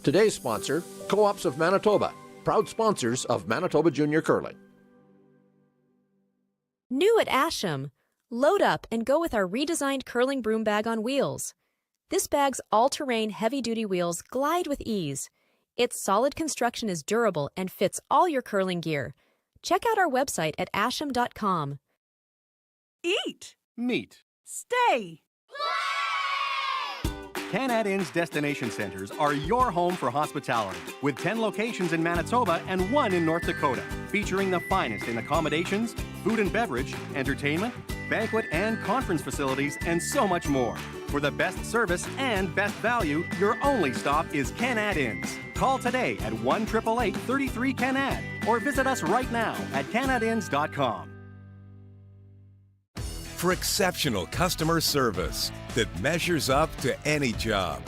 Today's sponsor, Co-ops of Manitoba, proud sponsors of Manitoba Junior Curling. New at Asham, load up and go with our redesigned curling broom bag on wheels. This bag's all-terrain heavy-duty wheels glide with ease. Its solid construction is durable and fits all your curling gear. Check out our website at asham.com. Eat. Meet. Stay. Canada Inn's destination centers are your home for hospitality, with 10 locations in Manitoba and 1 in North Dakota, featuring the finest in accommodations, food and beverage, entertainment, banquet and conference facilities, and so much more. For the best service and best value, your only stop is Canada Inn's. Call today at 1-888-33-CANAD or visit us right now at canadainns.com. For exceptional customer service that measures up to any job,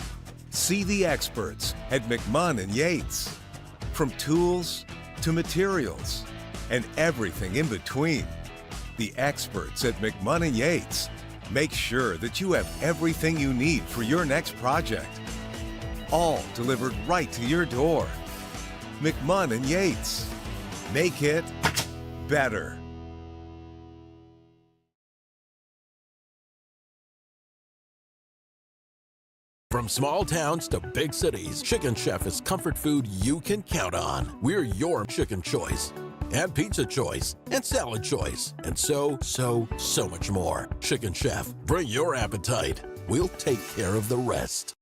see the experts at McMahon and Yates. From tools to materials and everything in between, the experts at McMahon and Yates make sure that you have everything you need for your next project, all delivered right to your door. McMahon and Yates. Make it better. From small towns to big cities, Chicken Chef is comfort food you can count on. We're your chicken choice, and pizza choice, and salad choice, and so much more. Chicken Chef, bring your appetite. We'll take care of the rest.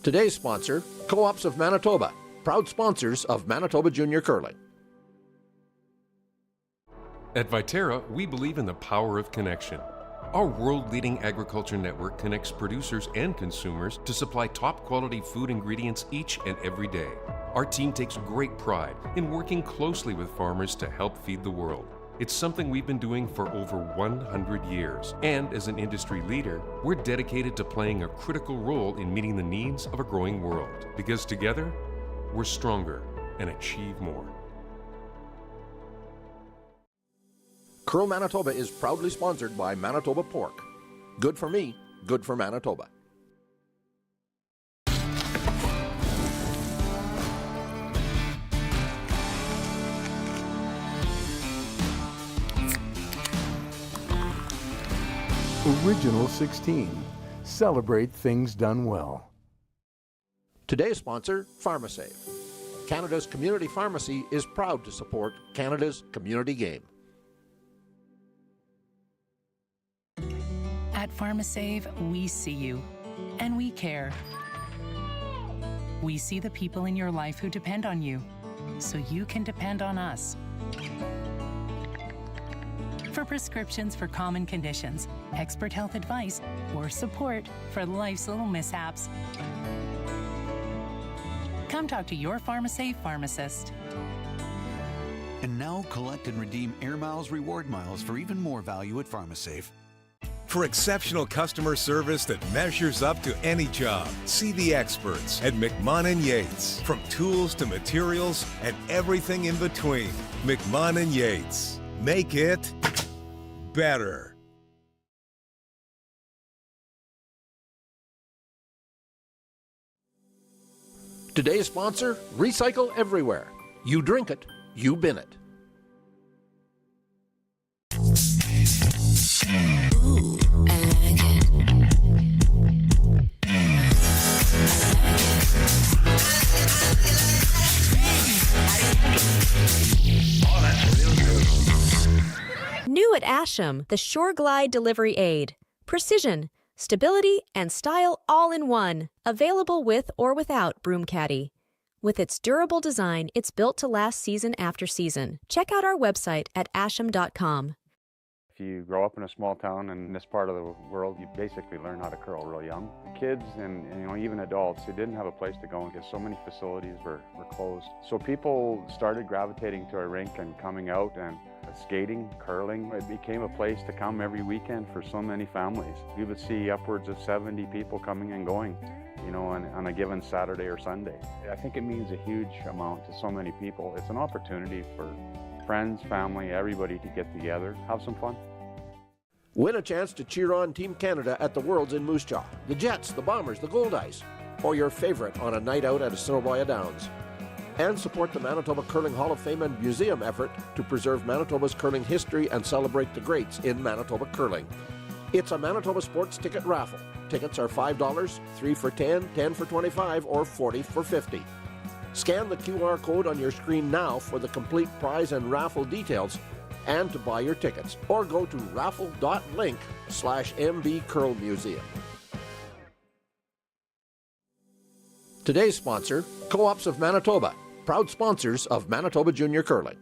Today's sponsor, Co-ops of Manitoba, proud sponsors of Manitoba Junior Curling. At Viterra, we believe in the power of connection. Our world-leading agriculture network connects producers and consumers to supply top-quality food ingredients each and every day. Our team takes great pride in working closely with farmers to help feed the world. It's something we've been doing for over 100 years. And as an industry leader, we're dedicated to playing a critical role in meeting the needs of a growing world. Because together, we're stronger and achieve more. Curl Manitoba is proudly sponsored by Manitoba Pork. Good for me, good for Manitoba. Original 16. Celebrate things done well. Today's sponsor, PharmaSave. Canada's community pharmacy is proud to support Canada's community game. At PharmaSave, we see you, and we care. We see the people in your life who depend on you, so you can depend on us. For prescriptions for common conditions, expert health advice, or support for life's little mishaps, come talk to your PharmaSave pharmacist. And now collect and redeem Air Miles Reward Miles for even more value at PharmaSave. For exceptional customer service that measures up to any job, see the experts at McMahon and Yates. From tools to materials and everything in between, McMahon and Yates. Make it better. Today's sponsor, Recycle Everywhere. You drink it, you bin it. Ooh, I like it. Oh, that's real good. New at Asham, the Shore Glide Delivery Aid. Precision, stability, and style all in one. Available with or without broom caddy. With its durable design, it's built to last season after season. Check out our website at asham.com. If you grow up in a small town in this part of the world, you basically learn how to curl real young. The kids and even adults who didn't have a place to go because so many facilities were closed. So people started gravitating to our rink and coming out and skating, curling. It became a place to come every weekend for so many families. We would see upwards of 70 people coming and going, on a given Saturday or Sunday. I think it means a huge amount to so many people. It's an opportunity for friends, family, everybody to get together, have some fun. Win a chance to cheer on Team Canada at the Worlds in Moose Jaw. The Jets, the Bombers, the Gold Ice. or your favorite on a night out at Assiniboia Downs. And support the Manitoba Curling Hall of Fame and Museum effort to preserve Manitoba's curling history and celebrate the greats in Manitoba curling. It's a Manitoba Sports Ticket Raffle. Tickets are $5, 3 for $10, 10 for $25, or 40 for $50. Scan the QR code on your screen now for the complete prize and raffle details and to buy your tickets, or go to raffle.link/MBCurlMuseum. Today's sponsor, Co-ops of Manitoba, proud sponsors of Manitoba Junior Curling.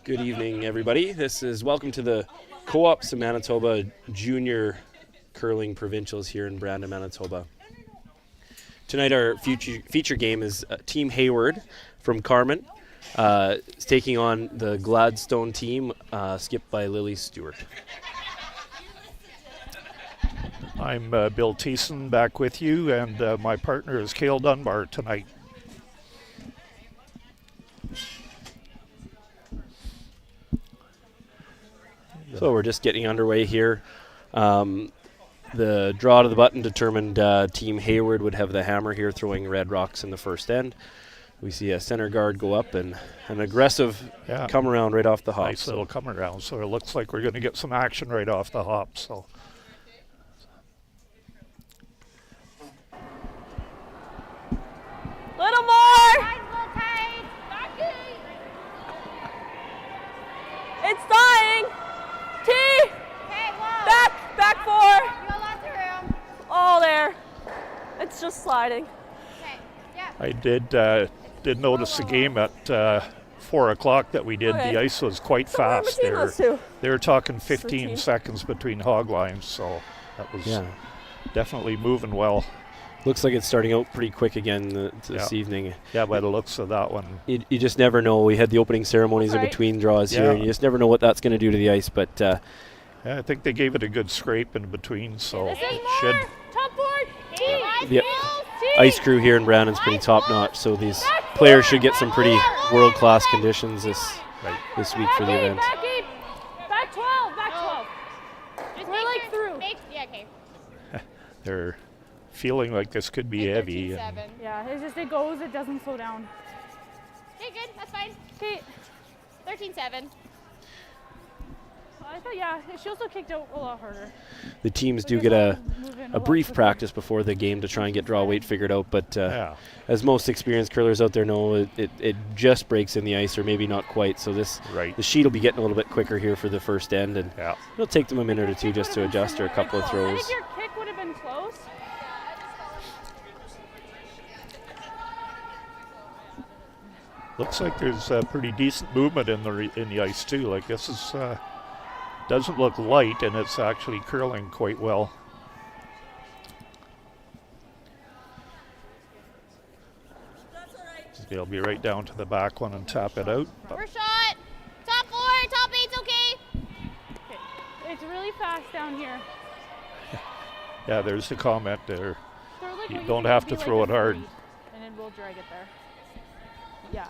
Good evening, everybody. Welcome to the Co-ops of Manitoba Junior Curling Provincials here in Brandon, Manitoba. Tonight our feature game is Team Hayward from Carman. It's taking on the Gladstone team, skipped by Lily Stewart. I'm Bill Thiessen back with you, and my partner is Cale Dunbar tonight. So we're just getting underway here. The draw to the button determined Team Hayward would have the hammer here, throwing red rocks in the first end. We see a center guard go up and an aggressive come around right off the hop. Nice little come around. So it looks like we're going to get some action right off the hop. So. Little more! It's dying! T! Back four! Oh, there. It's just sliding. I did notice the game at 4 o'clock that we did, Okay. the ice was quite So we're in fast. between those two. They were talking 15 routine. seconds between hog lines, so that was definitely moving well. Looks like it's starting out pretty quick again this evening. Yeah, by the looks of that one. You just never know. We had the opening ceremonies in Right. between draws here, Yeah. and you just never know what that's going to do to the ice. But Yeah, I think they gave it a good scrape in between, so it should. Top board. the ice crew here in Brandon's pretty top notch, so these players should get some pretty world-class conditions this week for the event. Back 8. Back 12. Back 12. We're like through. Yeah, okay. They're feeling like this could be heavy. and- Yeah, it's just it goes, it doesn't slow down. Okay, good. That's fine. Okay. 13-7. I thought, yeah, she also kicked out a lot harder. The teams do get a brief practice before the game to try and get draw weight figured out, but as most experienced curlers out there know, it just breaks in the ice, or maybe not quite. So the sheet will be getting a little bit quicker here for the first end, and it'll take them a minute or two just to adjust or a couple of I throws. think your kick would have been close. Looks like there's pretty decent movement in the ice too. Like this is doesn't look light, and it's actually curling quite well. They'll be right down to the back one and tap it out. First shot. Top 4. Top 8's okay. Okay. It's really fast down here. Yeah, there's the comment there. They're like You when don't can have be to like throw a it hard. 3, and then we'll drag it there. Yeah.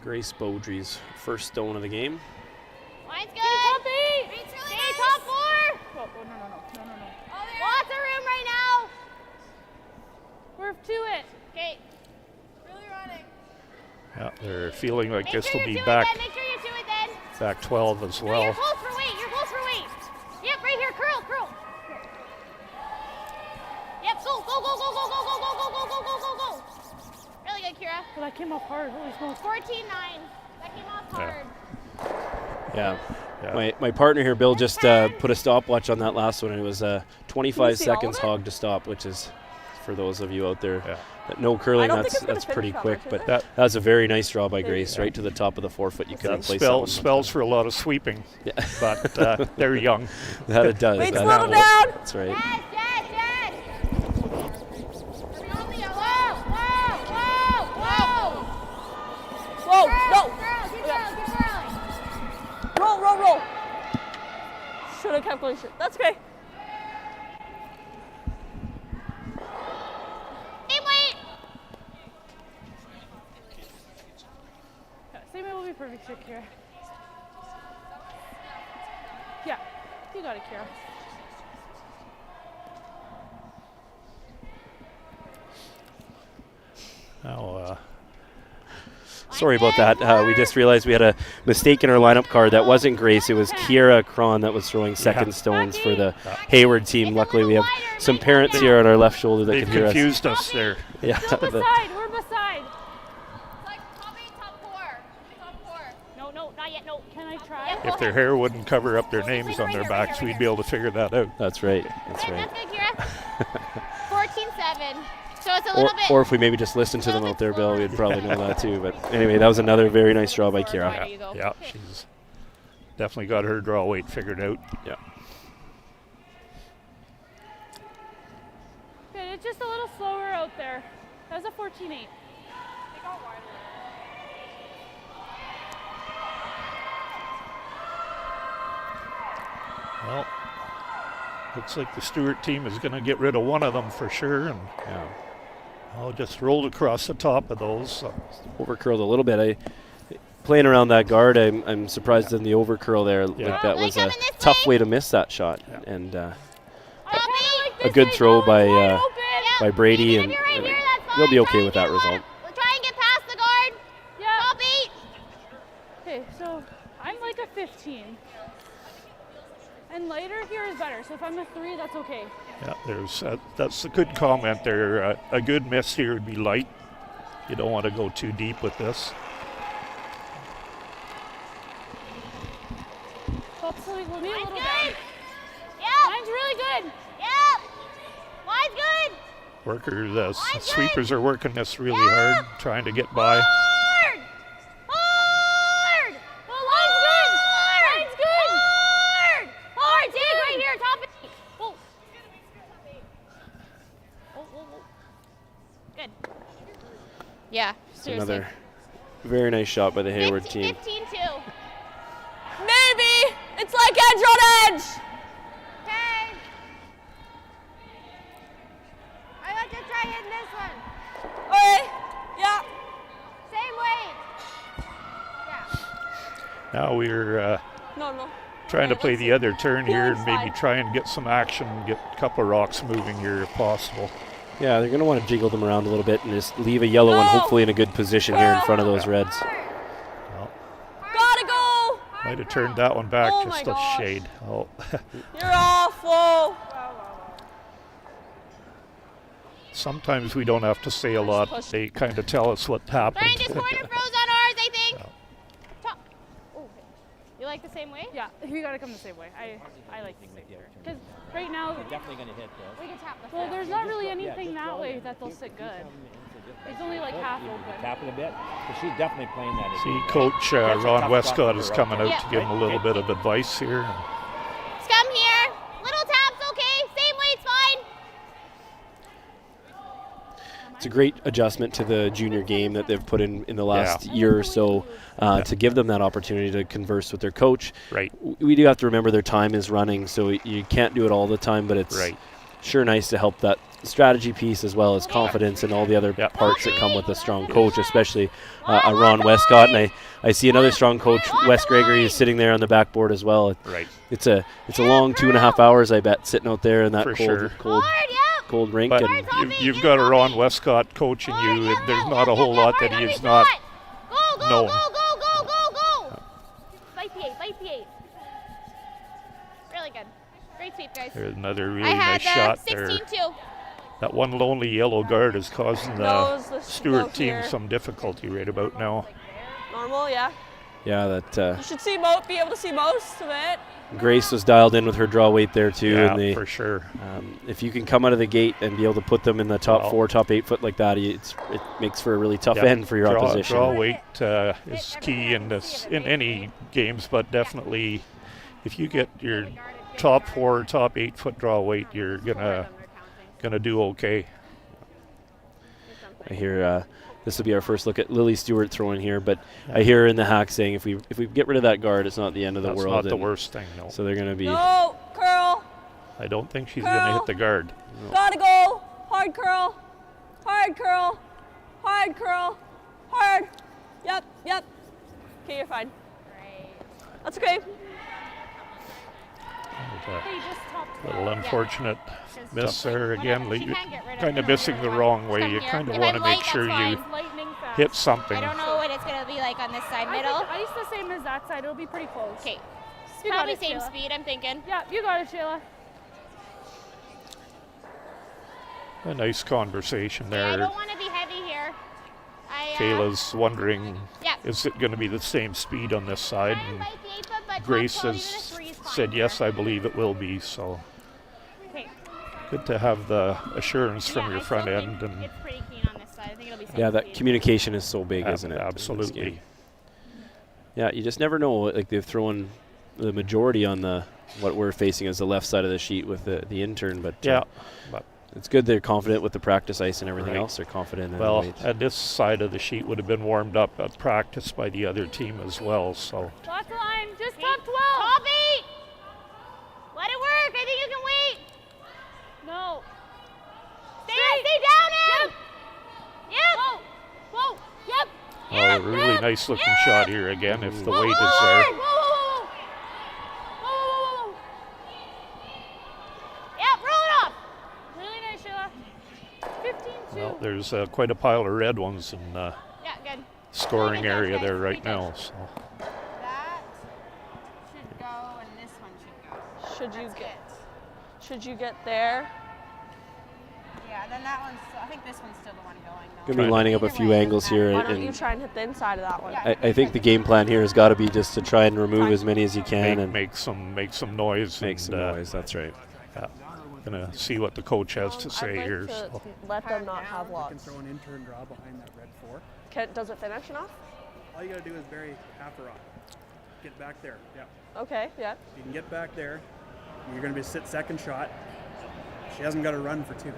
Grace Beaudry's first stone of the game. Line's good. Top 8. Okay, top 4. Oh, no. Lots of room right now. We're to it. Okay. Really running. Yeah, they're feeling like Make this sure will you're be to back it then. Make sure you're to it then. back 12 as No, you're well. close for weight. You're close for weight. Yep, right here. Curl. Yep, go. Really good, Kira. Well, that came off hard. Holy smokes. 14-9. That came off hard. Yeah. My partner here, Bill, just put a stopwatch on that last one, and it was 25 see all of seconds it? hog to stop, which is, for those of you out there that know curling, I don't think it's gonna that's pretty finish quick. that much, But is that was a very nice draw by Grace, right to the top of the forefoot. You couldn't That place that one much spells for a lot of sweeping, but they're young. That it does. Wait, that slow down. That's right. Yes. Whoa, no. Girl, keep curling. Roll. Should have kept going. That's okay. Same weight. Same way will be perfect, Kira. Yeah, you got it, Kira. Now, Sorry about that. We just realized we had a mistake in our lineup card. That wasn't Grace. It was Kiera Cron that was throwing second stones for the Hayward team. Luckily, we have some parents here on our left shoulder that they've can hear us. confused us there. Yeah. We're beside. Like top 8, top 4. Top 4. No, not yet. No, can I try? If their hair wouldn't cover up their names on their backs, we'd be able to figure that out. That's right. That's Okay, right. that's good, Kira. 14-7. So it's a little bit. Or if we maybe just listened to them out there, Bill, we'd probably know that too. But anyway, that was another very nice draw by Kiera. Yeah, she's definitely got her draw weight figured out. Yeah. Good, it's just a little slower out there. That was a 14-8. Well, looks like the Stewart team is going to get rid of one of them for sure, and I'll just rolled across the top of those. So. Overcurled a little bit. Playing around that guard, I'm surprised in the overcurl there. Yeah. Like that was a tough way to miss that shot, and a good throw by Brady, and they'll be okay with that result. We'll try and get past the guard. Yeah. Top 8. Okay, so I'm like a 15. And lighter here is better. So if I'm a 3, that's okay. Yeah, there's that's a good comment there. A good miss here would be light. You don't want to go too deep with this. Hopefully we'll need a little Good. bit. Yep. Mine's really good. Yep. Line's good. Sweepers are working this really hard, trying to get by. Hard! Hard! Line's good! Line's good! Hard! Hard! Dig right here, top it. Whoa. Whoa. Good. Yeah, seriously. Another very nice shot by the Hayward team. 15-2. Maybe! It's like edge on edge! Okay. I got to try hitting this one. Okay, yeah. Same weight. Now we're No. trying to play the other turn here and maybe try and get some action, get a couple of rocks moving here if possible. Yeah, they're going to want to jiggle them around a little bit and just leave a yellow one hopefully in a good position here in front of those reds. Well, Gotta go! might have turned that one back Oh just my a gosh. shade. Oh. You're awful! Sometimes we don't have to say a lot. They kind of tell us what happened. Brian, this corner froze on ours, I think. Top. Oh, you like the same way? Yeah, you gotta come the same way. I like the same way. Because right now, Definitely going to hit this. We can tap the well, there's not really anything that way that they'll sit good. It's only like half open. Tap it a bit. But she's definitely playing that. See, Coach Ron Westcott is coming out to give him a little bit of advice here. Scum here. Little taps, okay. Same weight's fine. It's a great adjustment to the junior game that they've put in the last year or so to give them that opportunity to converse with their coach. Right. We do have to remember their time is running, so you can't do it all the time, but it's sure nice to help that strategy piece as well as confidence and all the other parts that come with a strong coach, especially a Ron Westcott. And I see another strong coach, Wes Gregory, is sitting there on the backboard as well. Right. It's a long 2.5 hours, I bet, sitting out there in that cold rink. But And you've got a Ron Westcott coaching you, and there's not a whole lot that he is not known. Go. Bite the eight. Really good. Great sweep, guys. There's another really I had nice shot there. 16-2. That one lonely yellow guard is causing the the Stewart team here. some difficulty right about now. Normal, yeah. yeah, that You should be able to see most of it. Grace was dialed in with her draw weight there too. Yeah, and they, for sure. If you can come out of the gate and be able to put them in the top 4, top 8 foot like that, it makes for a really tough end for your opposition. Draw weight is key in any games, but definitely if you get your top 4, top 8 foot draw weight, you're gonna do okay. I hear this will be our first look at Lily Stewart throwing here, but I hear her in the hack saying if we get rid of that guard, it's not the end of the world. That's not the worst thing, no. So they're going to be. No, curl. I don't think she's going to hit the guard. No. Gotta go. Hard curl. Hard curl. Hard curl. Hard. Yep. Okay, you're fine. That's okay. Little unfortunate miss there again. Kind of missing the wrong way. You kind of want to make sure you hit something. I don't know what it's going to be like on this side, middle. Ice the same as that side. It'll be pretty close. Okay. You Probably got it, same Shayla. speed, I'm thinking. Yeah, you got it, Shayla. A nice conversation Yeah, I there. don't want to be heavy here. Kayla's wondering, is it going to be the same speed on this side? And Grace has said, yes, I believe it will be. So good to have the assurance from your front end. And it's pretty keen on this side. I think it'll be same Yeah, that speed. communication is so big, isn't it? Absolutely. Yeah, you just never know. Like they've thrown the majority on what we're facing as the left side of the sheet with the intern, but but it's good they're confident with the practice ice and everything Right. else. They're confident in the well, weight. and this side of the sheet would have been warmed up at practice by the other team as well. So Lots of line. Just top 12. Top 8. Let it work. I think you can wait. No. Stay down, Em. Yep. Whoa. Yep. a really nice looking shot here again if the weight is there. Whoa. Yep, roll it off. Really nice, Sheila. 15-2. Well, there's quite a pile of red ones in Yeah, good. scoring area there right now. So That should go, and this one should go. Should you get there? Yeah, then that one's. I think this one's still the one going. Going to be lining up a few angles here. Why don't and you try and hit the inside of that one? I think the game plan here has got to be just to try and remove as many as you can make some noise. Make some noise. That's right. Yeah. going to see what the coach has to say here. So. Let them not have You lots. can throw an in-turn draw behind that red 4. Does it finish enough? All you got to do is bury half a rock. Get back there. Yeah. Okay, yeah. You can get back there. You're going to be sit second shot. She hasn't got to run for 2.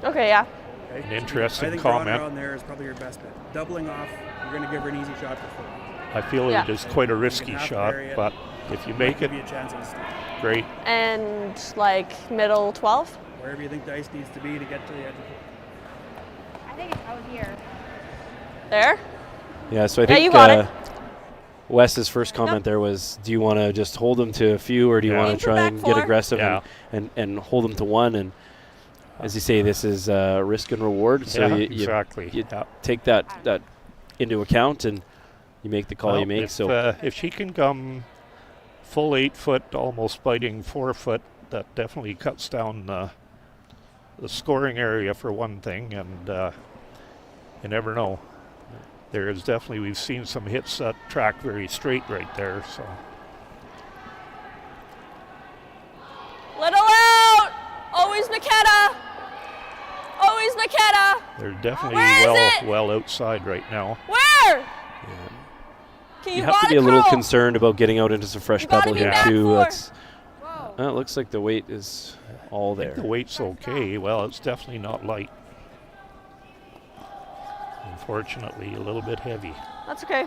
Okay, yeah. An interesting I think comment. drawing around there is probably your best bet. Doubling off, you're going to give her an easy shot for 4. I feel it is quite a risky shot, but if you make it, give you a chance at a steal. Great. And like middle 12? Wherever you think the ice needs to be to get to the edge of it. I think it's out here. There? Yeah, so I Yeah, think you got it. Wes's first comment there was, do you want to just hold them to a few, or do you want to try and get aggressive and hold them to 1? And as you say, this is risk and reward. So Yeah, you exactly. You take that into account and you make the call Well, you make. If she can come full 8 foot, almost biting 4 foot, that definitely cuts down the scoring area for one thing, and you never know. There is definitely, we've seen some hits that track very straight right there. So Little out! Always McKenna! Always McKenna! they're definitely Where is it? well outside right now. Where? You have to be a little concerned about getting out into some fresh pebble here too. It looks like the weight is all there. The weight's okay. Well, it's definitely not light. Unfortunately, a little bit heavy. That's okay.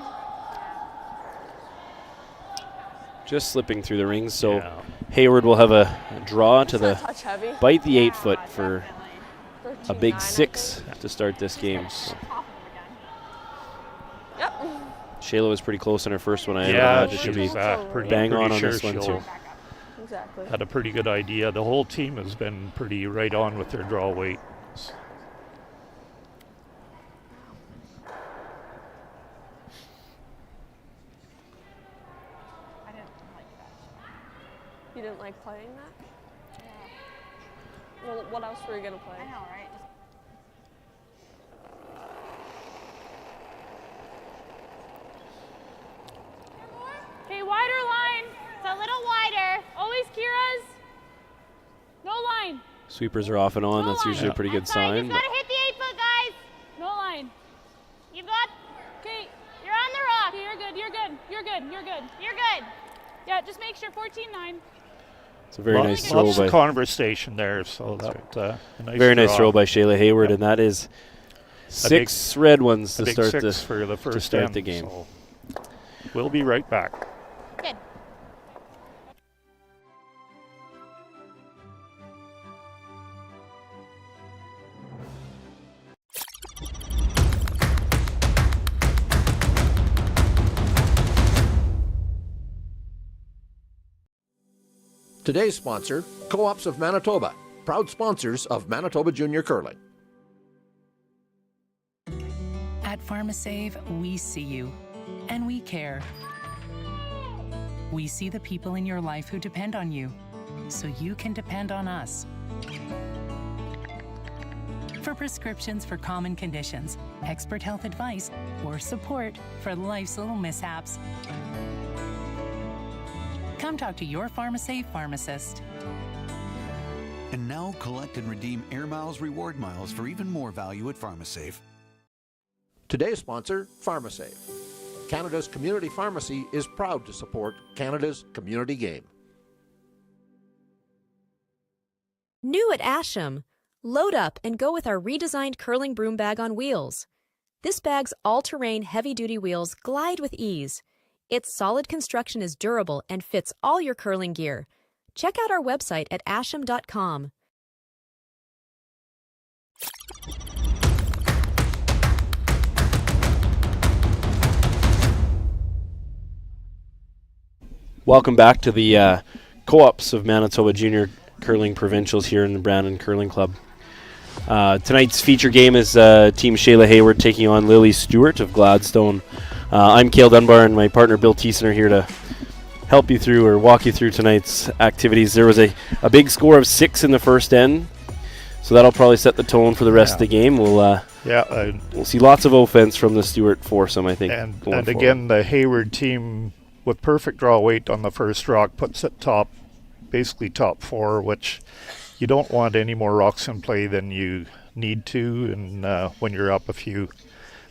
Just slipping through the rings, so Hayward will have a draw to the touch heavy. bite the 8 foot for a big 6 to start this game. So. Yep. Shayla was pretty close on her first one. I Yeah, should be pretty bang on sure this one too. Exactly. Had a pretty good idea. The whole team has been pretty right on with their draw weight. You didn't like playing that? Yeah. Well, what else were you going to play? I know, right? Okay, wider line. It's a little wider. Always Kira's. No line. Sweepers are off and on. That's usually a pretty good sign. You've got to hit the 8 foot, guys. No line. You've got. Okay. You're on the rock. Okay, you're good. You're good. You're good. You're good. You're good. Yeah, just make sure 14-9. It's a very nice throw lots by of conversation there. So that a nice very nice draw. throw by Shayla Hayward, and that is 6 red ones to start the game. So we'll be right back. Good. Today's sponsor, Co-ops of Manitoba, proud sponsors of Manitoba Junior Curling. At PharmaSave, we see you, and we care. We see the people in your life who depend on you, so you can depend on us. For prescriptions for common conditions, expert health advice, or support for life's little mishaps, come talk to your PharmaSave pharmacist. And now collect and redeem Air Miles reward miles for even more value at PharmaSave. Today's sponsor, PharmaSave. Canada's community pharmacy is proud to support Canada's community game. New at Asham, load up and go with our redesigned curling broom bag on wheels. This bag's all-terrain heavy-duty wheels glide with ease. Its solid construction is durable and fits all your curling gear. Check out our website at asham.com. Welcome back to the Co-ops of Manitoba Junior Curling Provincials here in the Brandon Curling Club. Tonight's feature game is Team Shayla Hayward taking on Lily Stewart of Gladstone. I'm Cale Dunbar, and my partner Bill Thiessen are here to help you through or walk you through tonight's activities. There was a big score of 6 in the first end, so that'll probably set the tone for the rest of the game. We'll see lots of offense from the Stewart foursome, I think. And again, the Hayward team with perfect draw weight on the first rock puts it basically top 4, which you don't want any more rocks in play than you need to, and when you're up a few.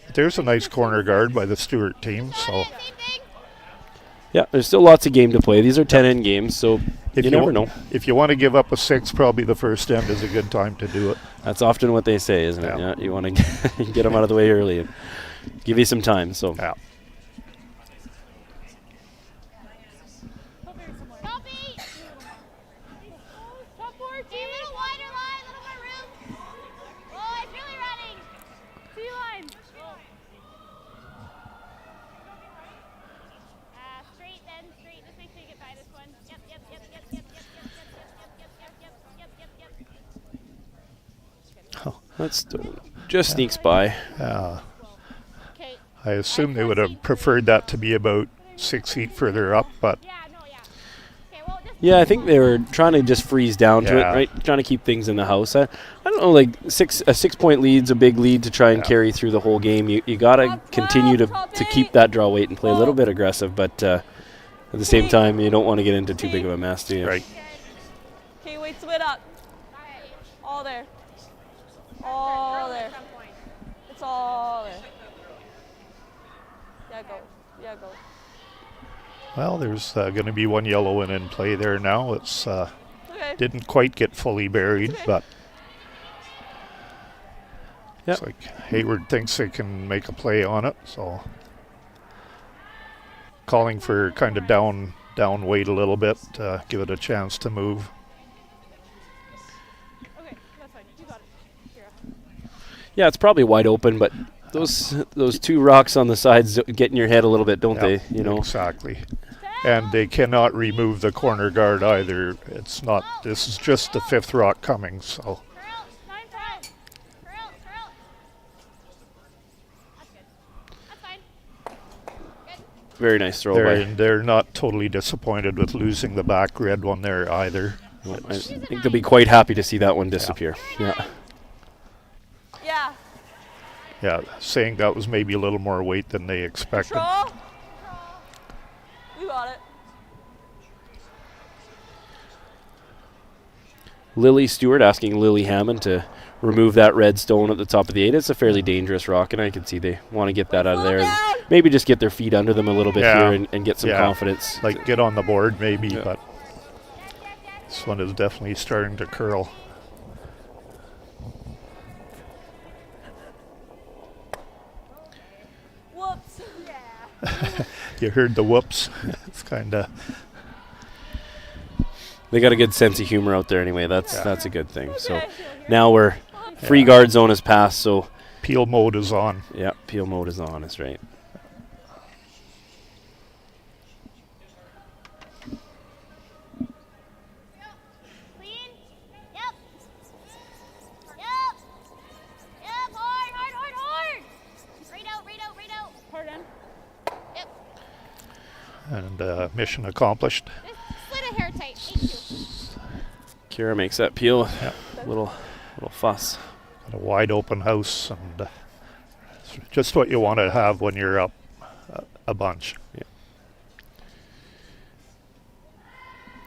But there's a nice corner guard by the Stewart team, so. Yeah, there's still lots of game to play. These are 10-end games, so you never know. If you want to give up a 6, probably the first end is a good time to do it. That's often what they say, isn't it? Yeah, you want to get them out of the way early and give you some time. So. Yeah. That's just sneaks by. I assume they would have preferred that to be about 6 feet further up, but yeah, I think they were trying to just freeze down to it, right? Trying to keep things in the house. I don't know, like a 6-point lead's a big lead to try and carry through the whole game. You got to continue to keep that draw weight and play a little bit aggressive, but at the same time, you don't want to get into too big of a mess, do you? Right. Okay, wait, split up. All there. All there. It's all there. Yeah, go. Yeah, go. Well, there's going to be one yellow one in play there now. It's didn't quite get fully buried, but it's like Hayward thinks they can make a play on it, so calling for kind of down weight a little bit, give it a chance to move. Yeah, it's probably wide open, but those two rocks on the sides get in your head a little bit, don't they? You know exactly. And they cannot remove the corner guard either. It's not. This is just the 5th rock coming. So. Very nice throw by. They're not totally disappointed with losing the back red one there either. I think they'll be quite happy to see that one disappear. Yeah. Yeah, saying that was maybe a little more weight than they expected. Control. You got it. Lily Stewart asking Lily Hammond to remove that red stone at the top of the 8. It's a fairly dangerous rock, and I can see they want to get that out of there. And maybe just get their feet under them a little bit here and get some confidence. Like get on the board maybe, but this one is definitely starting to curl. Whoops. You heard the whoops. It's kind of. They got a good sense of humor out there anyway. That's a good thing. So now we're free guard zone has passed. So peel mode is on. Yeah, peel mode is on. That's right. And mission accomplished. Kira makes that peel. Little fuss. Got a wide open house, and just what you want to have when you're up a bunch.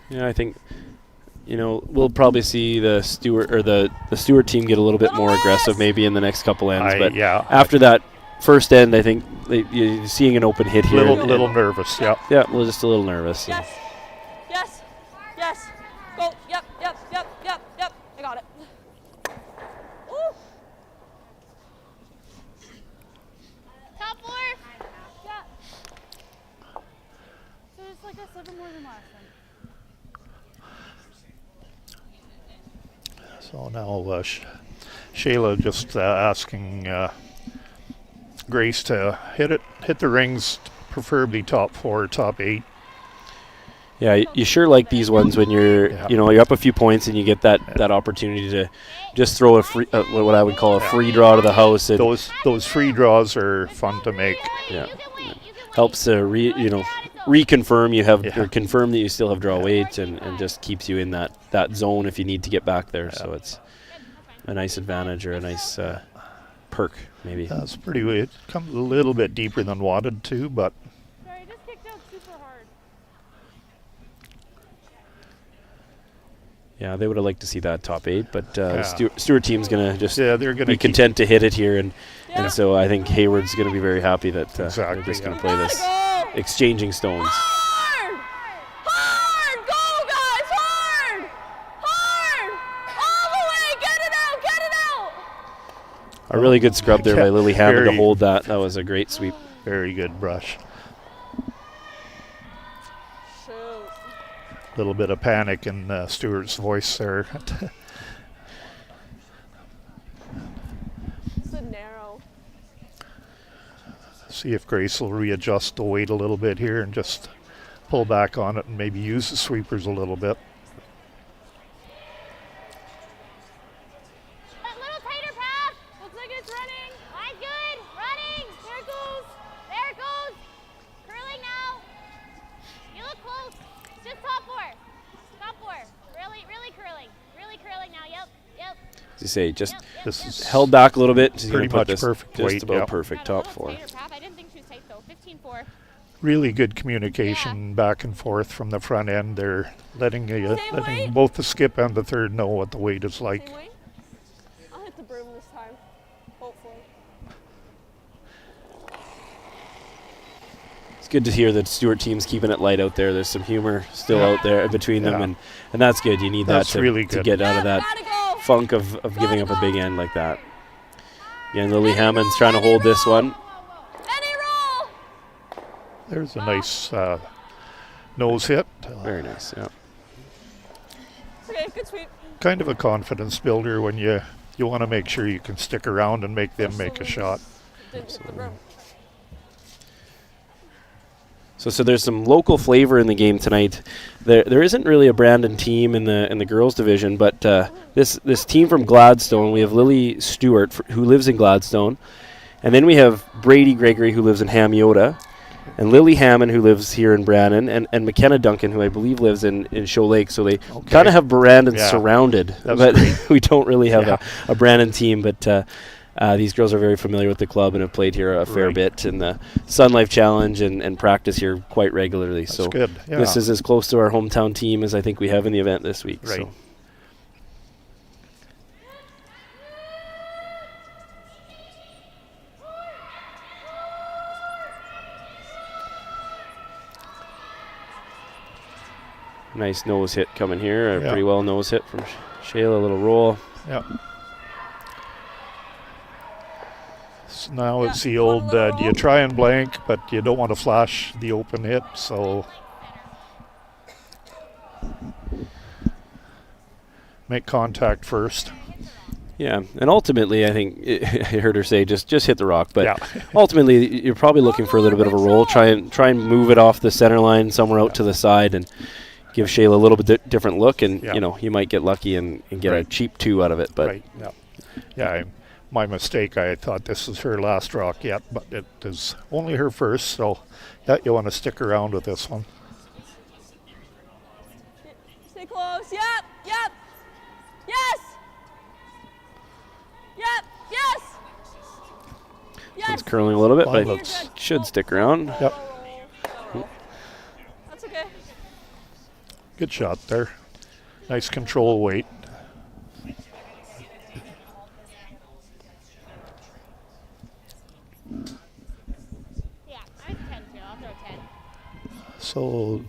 Yeah, I think we'll probably see the Stewart or the Stewart team get a little bit more aggressive maybe in the next couple ends. But after that first end, I think you're seeing an open hit here. Little nervous, yeah. Yeah, well, just a little nervous. Yes. Go. Yep. I got it. Woo. Top 4. Yeah. So it's like a 7 more than last time. So now Shayla just asking Grace to hit the rings, preferably top 4, top 8. Yeah, you sure like these ones when you're you're up a few points and you get that opportunity to just throw a free what I would call a free draw to the house. And those free draws are fun to make. Yeah, helps to reconfirm you have or confirm that you still have draw weight and just keeps you in that zone if you need to get back there. So it's a nice advantage or a nice perk maybe. That's pretty weird. It comes a little bit deeper than wanted to, but. Sorry, I just kicked out super hard. Yeah, they would have liked to see that top 8, but Stewart team's going to just they're gonna be content to hit it here, and so I think Hayward's going to be very happy that they're just going to play this, exchanging stones. Hard! Hard! Go, guys! Hard! Hard! All the way! Get it out! Get it out! A really good scrub there by Lily Hammond to hold that. That was a great sweep. Very good brush. A little bit of panic in Stewart's voice there. It's a narrow. See if Grace will readjust the weight a little bit here and just pull back on it and maybe use the sweepers a little bit. A little tighter path. Looks like it's running. Line's good. Running. There it goes. There it goes. Curling now. You look close. Just top 4. Top 4. Really, really curling. Really curling now. Yep. Yep. As you say, just this is held back a little bit. She's pretty gonna put much this perfect just weight, about perfect top 4. I didn't think she was tight though. 15-4. Really good communication back and forth from the front end. They're letting both the skip and the third know what the weight is like. I'll hit the broom this time. Hopefully. It's good to hear that Stewart team's keeping it light out there. There's some humor still out there between them, and that's good. You need That's that really to get out of that funk of giving up a big end like that. Again, Lily Hammond's trying to hold this one. There's a nice nose hit. Very nice, yeah. Okay, good sweep. Kind of a confidence builder when you want to make sure you can stick around and make them make a shot. So there's some local flavor in the game tonight. There isn't really a Brandon team in the girls division, but this team from Gladstone, we have Lily Stewart who lives in Gladstone, and then we have Brady Gregory who lives in Hamiota, and Lily Hammond who lives here in Brandon, and McKenna Duncan who I believe lives in Show Lake. So they kind of have Brandon surrounded, but we don't really have a Brandon team, but these girls are very familiar with the club and have played here a fair bit in the Sun Life Challenge and practice here quite regularly. That's so good. Yeah. This is as close to our hometown team as I think we have in the event this week. Right. So. Nice nose hit coming here. A pretty well nose hit from Shayla. A little roll. Yep. So now it's the old, do you try and blank, but you don't want to flash the open hit, so make contact first. Yeah, and ultimately, I think I heard her say just hit the rock. But ultimately, you're probably looking for a little bit of a roll. Try and move it off the center line somewhere out to the side, and give Shayla a little bit different look. And you might get lucky and get a cheap 2 out of it. But my mistake. I thought this was her last rock yet, but it is only her first. So you want to stick around with this one. Stay close. Yep. Yep. Yes. Yep. Yes. Yes. It's curling a little bit, but it should stick around. Yep. That's okay. Good shot there. Nice control weight. Yeah, I 10 too. I'll throw 10. So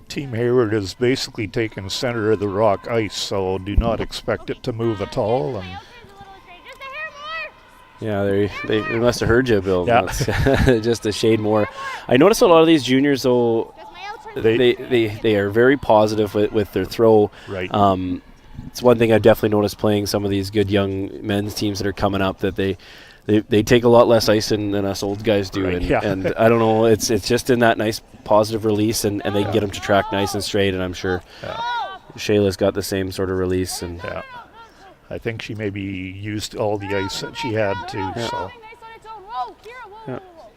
Team Hayward is basically taking center of the rock ice, so do not expect it to move at all. And yeah, they must have heard you, Bill. Yeah. Just a shade more. I noticed a lot of these juniors, though, they are very positive with their throw. Right. It's one thing I definitely noticed playing some of these good young men's teams that are coming up, that they take a lot less ice than us old guys do. Right, and I don't know, it's just in that nice positive release, and they can get them to track nice and straight, and I'm sure Shayla's got the same sort of release. And I think she maybe used all the ice that she had too. So.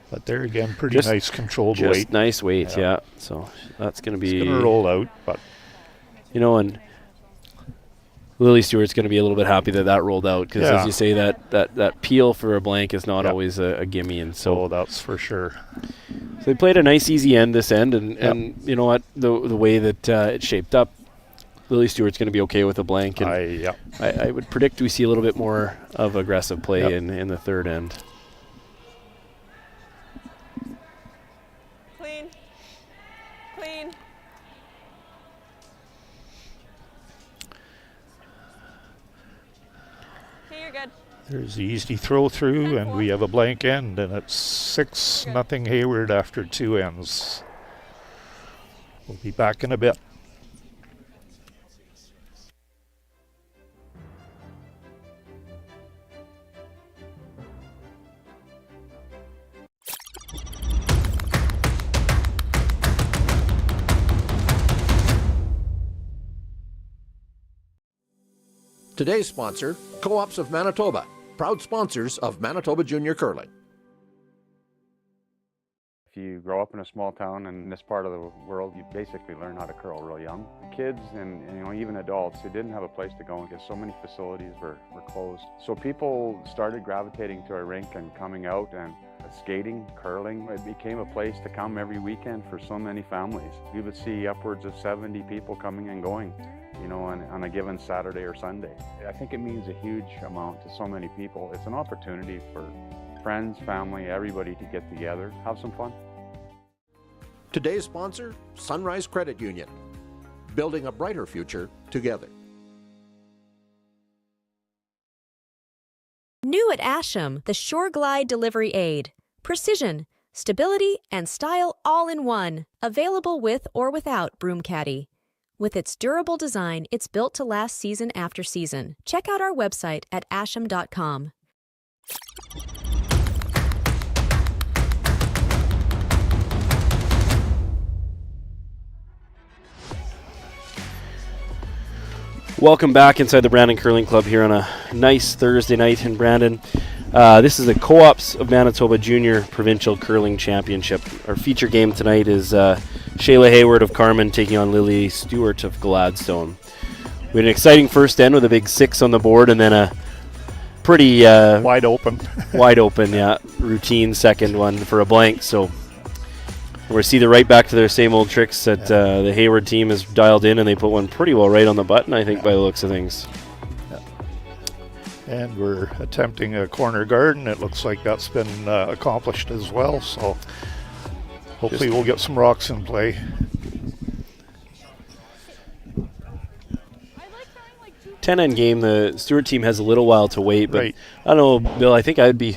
But there again, pretty nice controlled weight. Just nice weight, yeah. So that's going to be... It's going to roll out, but... and Lily Stewart's going to be a little bit happy that rolled out, because as you say, that peel for a blank is not always a gimme, and so... that's for sure. So they played a nice easy end this end, and you know what, the way that it shaped up, Lily Stewart's going to be okay with a blank. And I would predict we see a little bit more of aggressive play in the third end. Clean. Clean. Okay, you're good. There's the easy throw through, and we have a blank end, and it's 6-0 Hayward after 2 ends. We'll be back in a bit. Today's sponsor, Co-ops of Manitoba, proud sponsors of Manitoba Junior Curling. If you grow up in a small town in this part of the world, you basically learn how to curl real young. The kids and even adults, they didn't have a place to go because so many facilities were closed. So people started gravitating to our rink and coming out and skating, curling. It became a place to come every weekend for so many families. We would see upwards of 70 people coming and going, on a given Saturday or Sunday. I think it means a huge amount to so many people. It's an opportunity for friends, family, everybody to get together, have some fun. Today's sponsor, Sunrise Credit Union, building a brighter future together. New at Asham, the Shore Glide Delivery Aid. Precision, stability, and style all in one. Available with or without broom caddy. With its durable design, it's built to last season after season. Check out our website at asham.com. Welcome back inside the Brandon Curling Club here on a nice Thursday night in Brandon. This is the Co-ops of Manitoba Junior Provincial Curling Championship. Our feature game tonight is Shayla Hayward of Carman taking on Lily Stewart of Gladstone. We had an exciting first end with a big 6 on the board, and then a pretty wide open, routine second one for a blank. So we're see the right back to their same old tricks that the Hayward team has dialed in, and they put one pretty well right on the button, I think, by the looks of things. And we're attempting a corner guard, and it looks like that's been accomplished as well. So hopefully we'll get some rocks in play. 10-end game, the Stewart team has a little while to wait, but I don't know, Bill, I think I'd be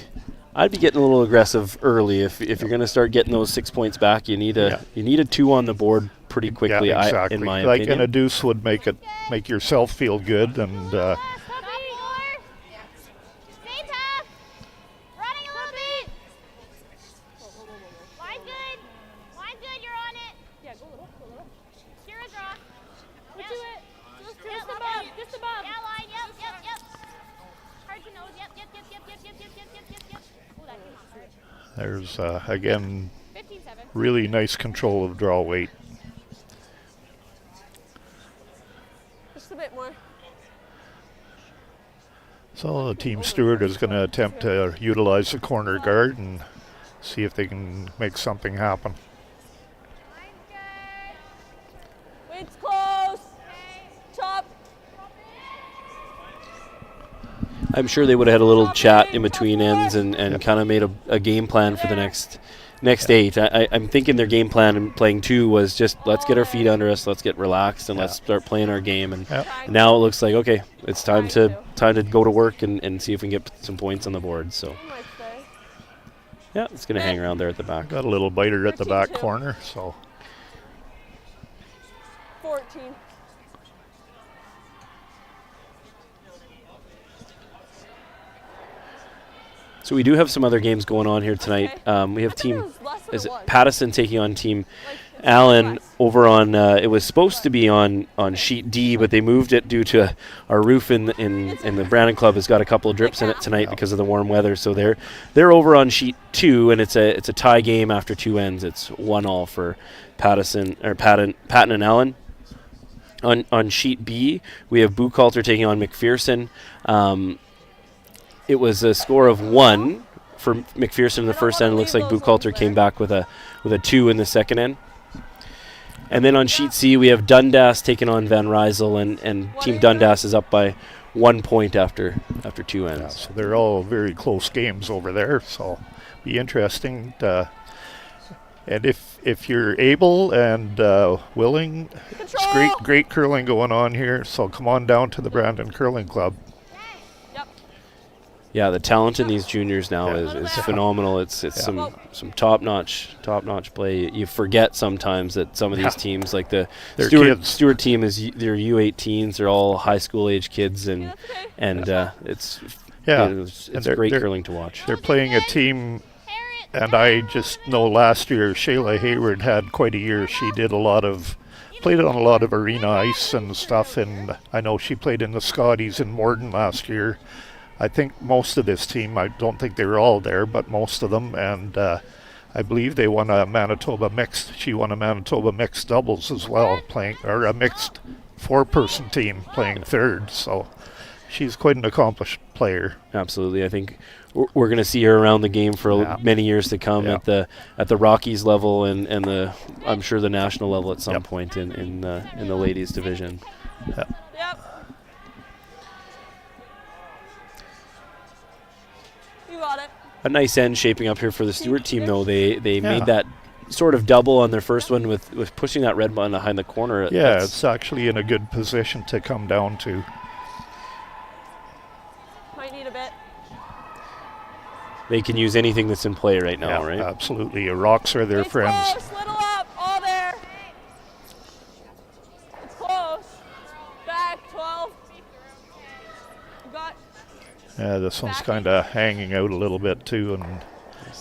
getting a little aggressive early. If you're going to start getting those 6 points back, you need a 2 on the board pretty quickly. Yeah, exactly. In my opinion. And a deuce would make yourself feel good, and there's, again, really nice control of draw weight. Just a bit more. So the team steward is going to attempt to utilize the corner guard and see if they can make something happen. Weight's close. Chop. I'm sure they would have had a little chat in between ends and kind of made a game plan for the next 8. I'm thinking their game plan in playing 2 was just let's get our feet under us, let's get relaxed, and let's start playing our game. And now it looks like, okay, it's time to go to work and see if we can get some points on the board. So yeah, it's going to hang around there at the back. Got a little biter at the back corner, so 14. So we do have some other games going on here tonight. We have Pattison taking on Team Allen over on, it was supposed to be on sheet D, but they moved it due to our roof in the Brandon Club has got a couple of drips in it tonight because of the warm weather. So they're over on sheet 2, and it's a tie game after 2 ends. It's 1-1 for Patton and Allen. On sheet B, we have Buchalter taking on McPherson. It was a score of 1 for McPherson in the first end. It looks like Buchalter came back with a 2 in the second end. And then on sheet C, we have Dundas taking on Van Rysel, and Team Dundas is up by 1 point after 2 ends. Yeah, so they're all very close games over there, so be interesting. And if you're able and willing, it's great curling going on here, so come on down to the Brandon Curling Club. Yeah, the talent in these juniors now is phenomenal. It's some top-notch play. You forget sometimes that some of these teams, like the Stewart team, they're U18s. They're all high school age kids, and it's great curling to watch. They're playing a team, and I just know last year Shayla Hayward had quite a year. She did played on a lot of arena ice and stuff, and I know she played in the Scotties in Morden last year. I think most of this team, I don't think they were all there, but most of them, and I believe they won a Manitoba mixed. She won a Manitoba mixed doubles as well, or a mixed 4-person team playing third. So she's quite an accomplished player. Absolutely, I think we're going to see her around the game for many years to come at the Rockies level and the I'm sure the national level at some point in the ladies division. A nice end shaping up here for the Stewart team, though. They made that sort of double on their first one with pushing that red button behind the corner. Yeah, it's actually in a good position to come down to. Might need a bit. They can use anything that's in play right now, right? Absolutely. Rocks are their friends. Close, little up, all there. It's close. Back, 12. You got. Yeah, this one's kind of hanging out a little bit too, and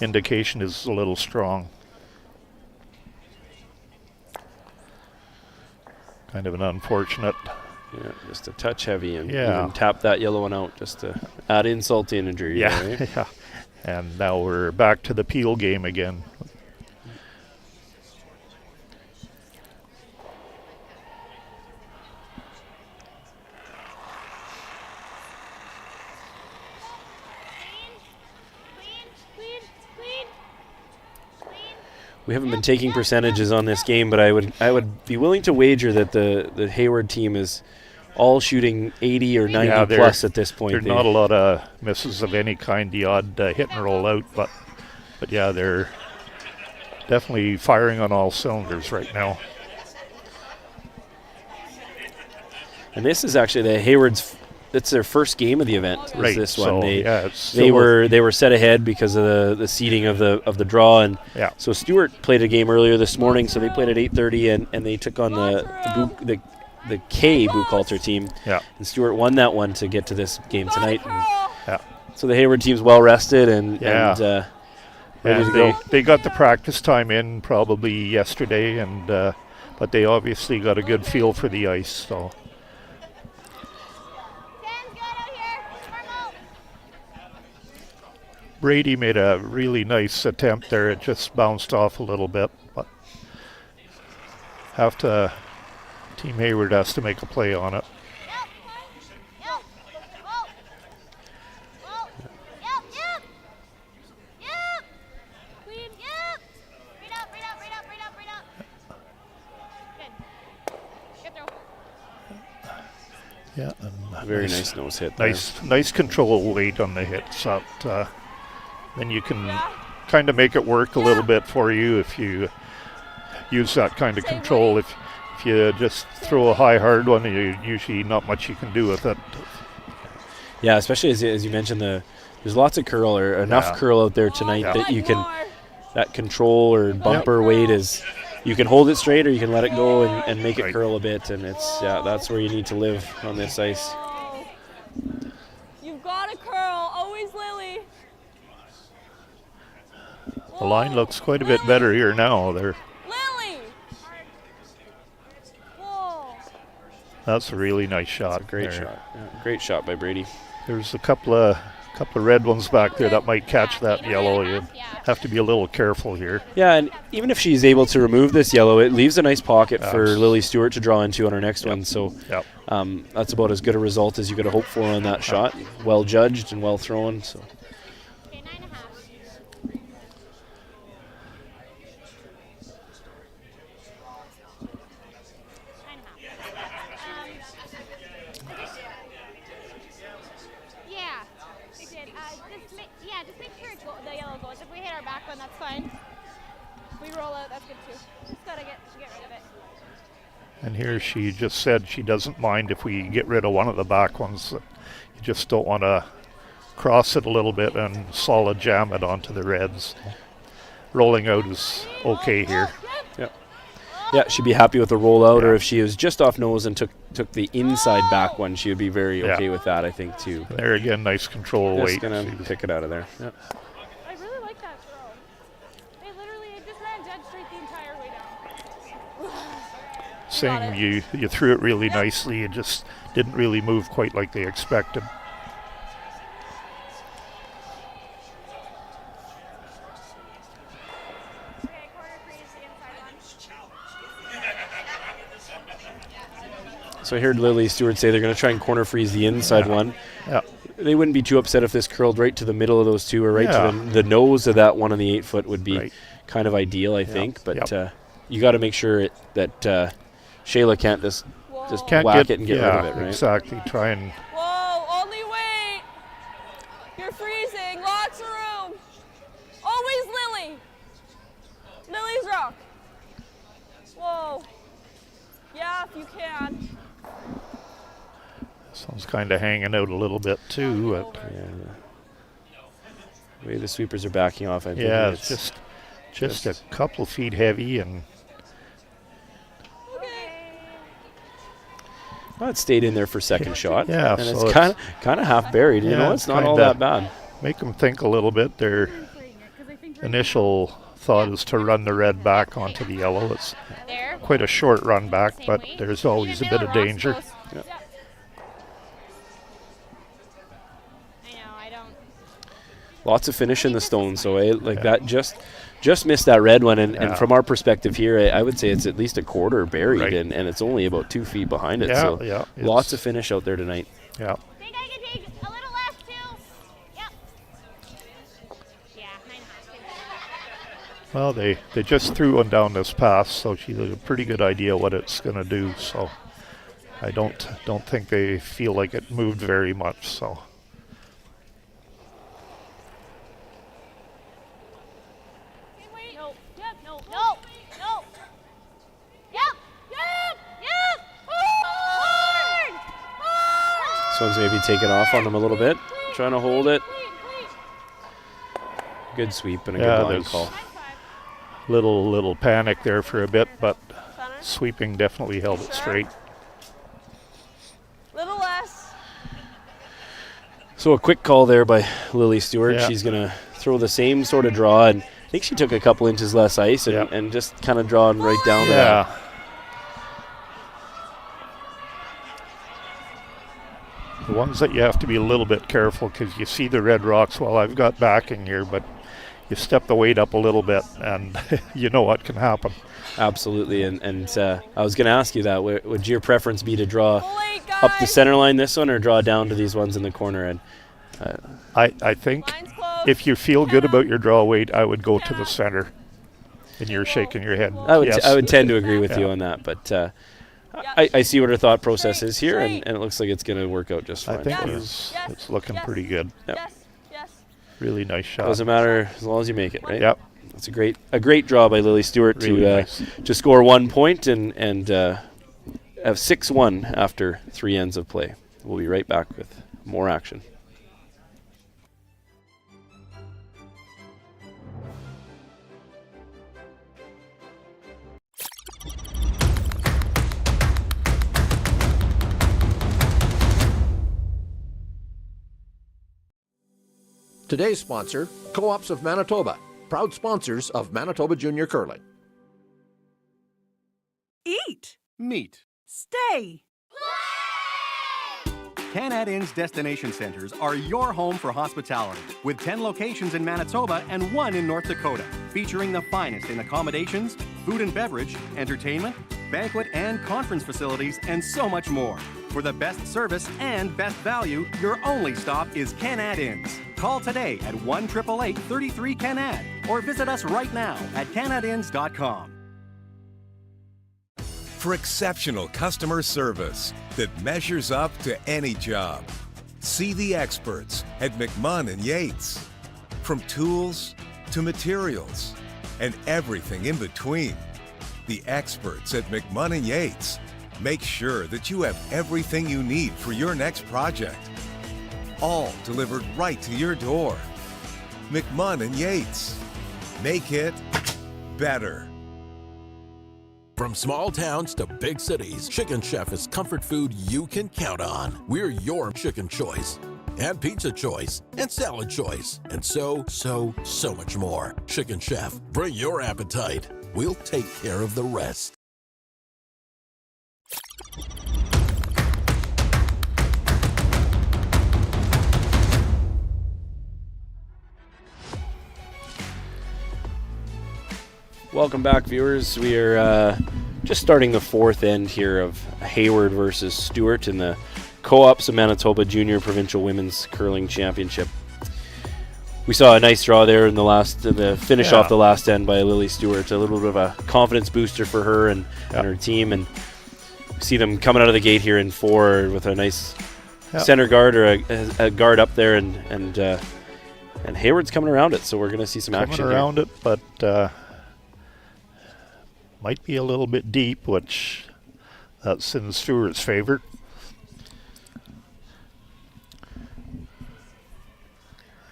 indication is a little strong. Kind of an unfortunate. Yeah, just a touch heavy, and Yeah. even tap that yellow one out just to add insult to injury. Yeah, Right? yeah. And now we're back to the Peel game again. We haven't been taking percentages on this game, but I would be willing to wager that the Hayward team is all shooting 80 or 90 plus at this point. There's not a lot of misses of any kind, the odd hit and roll out, but yeah, they're definitely firing on all cylinders right now. And this is actually the Hayward's. It's their first game of the event. Right. This one, So, they were set ahead because of the seeding of the draw, and so Stewart played a game earlier this morning. So they played at 8:30, and they took on the K Buchalter team. Yeah. And Stewart won that one to get to this game tonight. And so the Hayward team's well rested and ready to go. They got the practice time in probably yesterday, and but they obviously got a good feel for the ice. So. Brady made a really nice attempt there. It just bounced off a little bit, but Team Hayward has to make a play on it. Yeah, and very nice nose hit there. Nice control weight on the hits. Then you can kind of make it work a little bit for you if you use that kind of control. If you just throw a high hard one, usually not much you can do with it. Yeah, especially as you mentioned, there's lots of curl or enough curl out there tonight that you can, that control or bumper weight is, you can hold it straight or you can let it go and make it curl a bit, and that's where you need to live on this ice. You've got to curl, always Lily. The line looks quite a bit better here now. Lily. That's a really nice shot. Great shot. Yeah, great shot by Brady. There's a couple of red ones back there that might catch that yellow. You have to be a little careful here. Yeah, and even if she's able to remove this yellow, it leaves a nice pocket for Lily Stewart to draw into on her next one. So that's about as good a result as you could have hoped for on that shot. Well judged and well thrown. So. the yellow goes. If we hit our back one, that's fine. If we roll out, that's good too. Just gotta get rid of it. And here she just said she doesn't mind if we get rid of one of the back ones. You just don't want to cross it a little bit and solid jam it onto the reds. Rolling out is okay here. Yeah, she'd be happy with the rollout, or if she was just off nose and took the inside back one, she would be very okay with that, I think, too. There again, nice control just weight. Just gonna pick it out of there. Yep. I really like that throw. It just ran dead straight the entire way down. Saying you threw it really nicely, it just didn't really move quite like they expected. So I heard Lily Stewart say they're going to try and corner freeze the inside one. Yeah. They wouldn't be too upset if this curled right to the middle of those two, or right to the nose of that one on the 8-foot would be kind of ideal, I think. But you got to make sure that Shayla can't just whack it and get rid of it, right? Exactly. Try and. Whoa, only wait. You're freezing. Lots of room. Always Lily. Lily's rock. Whoa. Yeah, if you can. This one's kind of hanging out a little bit too. The way the sweepers are backing off, I think. Yeah, it's just a couple feet heavy, and well, it stayed in there for second shot. Yeah, and so it's kind of half buried. You know, it's not all that bad. Make them think a little bit. Their initial thought is to run the red back onto the yellow. It's quite a short run back, but there's always a bit of danger. Yeah. Lots of finish in the stone, so that just missed that red one, and from our perspective here, I would say it's at least a quarter buried, and it's only about 2 feet behind it. So lots of finish out there tonight. Yeah. Think I can take a little less too. Yep. Yeah, 9.5. Well, they just threw one down this pass, so she has a pretty good idea what it's going to do. So I don't think they feel like it moved very much. So. This one's maybe taking off on them a little bit, trying to hold it. Good sweep and a good line call. Little panic there for a bit, but sweeping definitely held it straight. Little less. So a quick call there by Lily Stewart. Yeah. She's going to throw the same sort of draw, and I think she took a couple inches less ice and just kind of drawing right down to that. The ones that you have to be a little bit careful, because you see the red rocks. Well, I've got backing here, but you step the weight up a little bit, and you know what can happen. Absolutely, and I was going to ask you that. Would your preference be to draw up the center line this one, or draw down to these ones in the corner? And I think if you feel good about your draw weight, I would go to the center. And you're shaking your head. I would tend to agree with you on that, but I see what her thought process is here, and it looks like it's going to work out just fine. I think it's looking pretty good. Yep. Really nice shot. Doesn't matter as long as you make it, right? Yep. It's a great draw by Lily Stewart to score 1 point and have 6-1 after 3 ends of play. We'll be right back with more action. Today's sponsor, Co-ops of Manitoba, proud sponsors of Manitoba Junior Curling. Eat. Meet. Stay. Canad Inn's destination centers are your home for hospitality, with 10 locations in Manitoba and 1 in North Dakota, featuring the finest in accommodations, food and beverage, entertainment, banquet and conference facilities, and so much more. For the best service and best value, your only stop is Canad Inns. Call today at 1-888-33-CANAD or visit us right now at canadinns.com. For exceptional customer service that measures up to any job, see the experts at McMahon & Yates. From tools to materials and everything in between, the experts at McMahon and Yates make sure that you have everything you need for your next project, all delivered right to your door. McMahon and Yates. Make it better. From small towns to big cities, Chicken Chef is comfort food you can count on. We're your chicken choice. And pizza choice. And salad choice. And so much more. Chicken Chef, bring your appetite. We'll take care of the rest. Welcome back, viewers. We are just starting the fourth end here of Hayward versus Stewart in the Co-ops of Manitoba Junior Provincial Women's Curling Championship. We saw a nice draw there in the finish off the last end by Lily Stewart. A little bit of a confidence booster for her and her team, and see them coming out of the gate here in 4 with a nice center guard or a guard up there, and Hayward's coming around it. So we're going to see some action coming around it, but. Might be a little bit deep, which that's in Stewart's favor.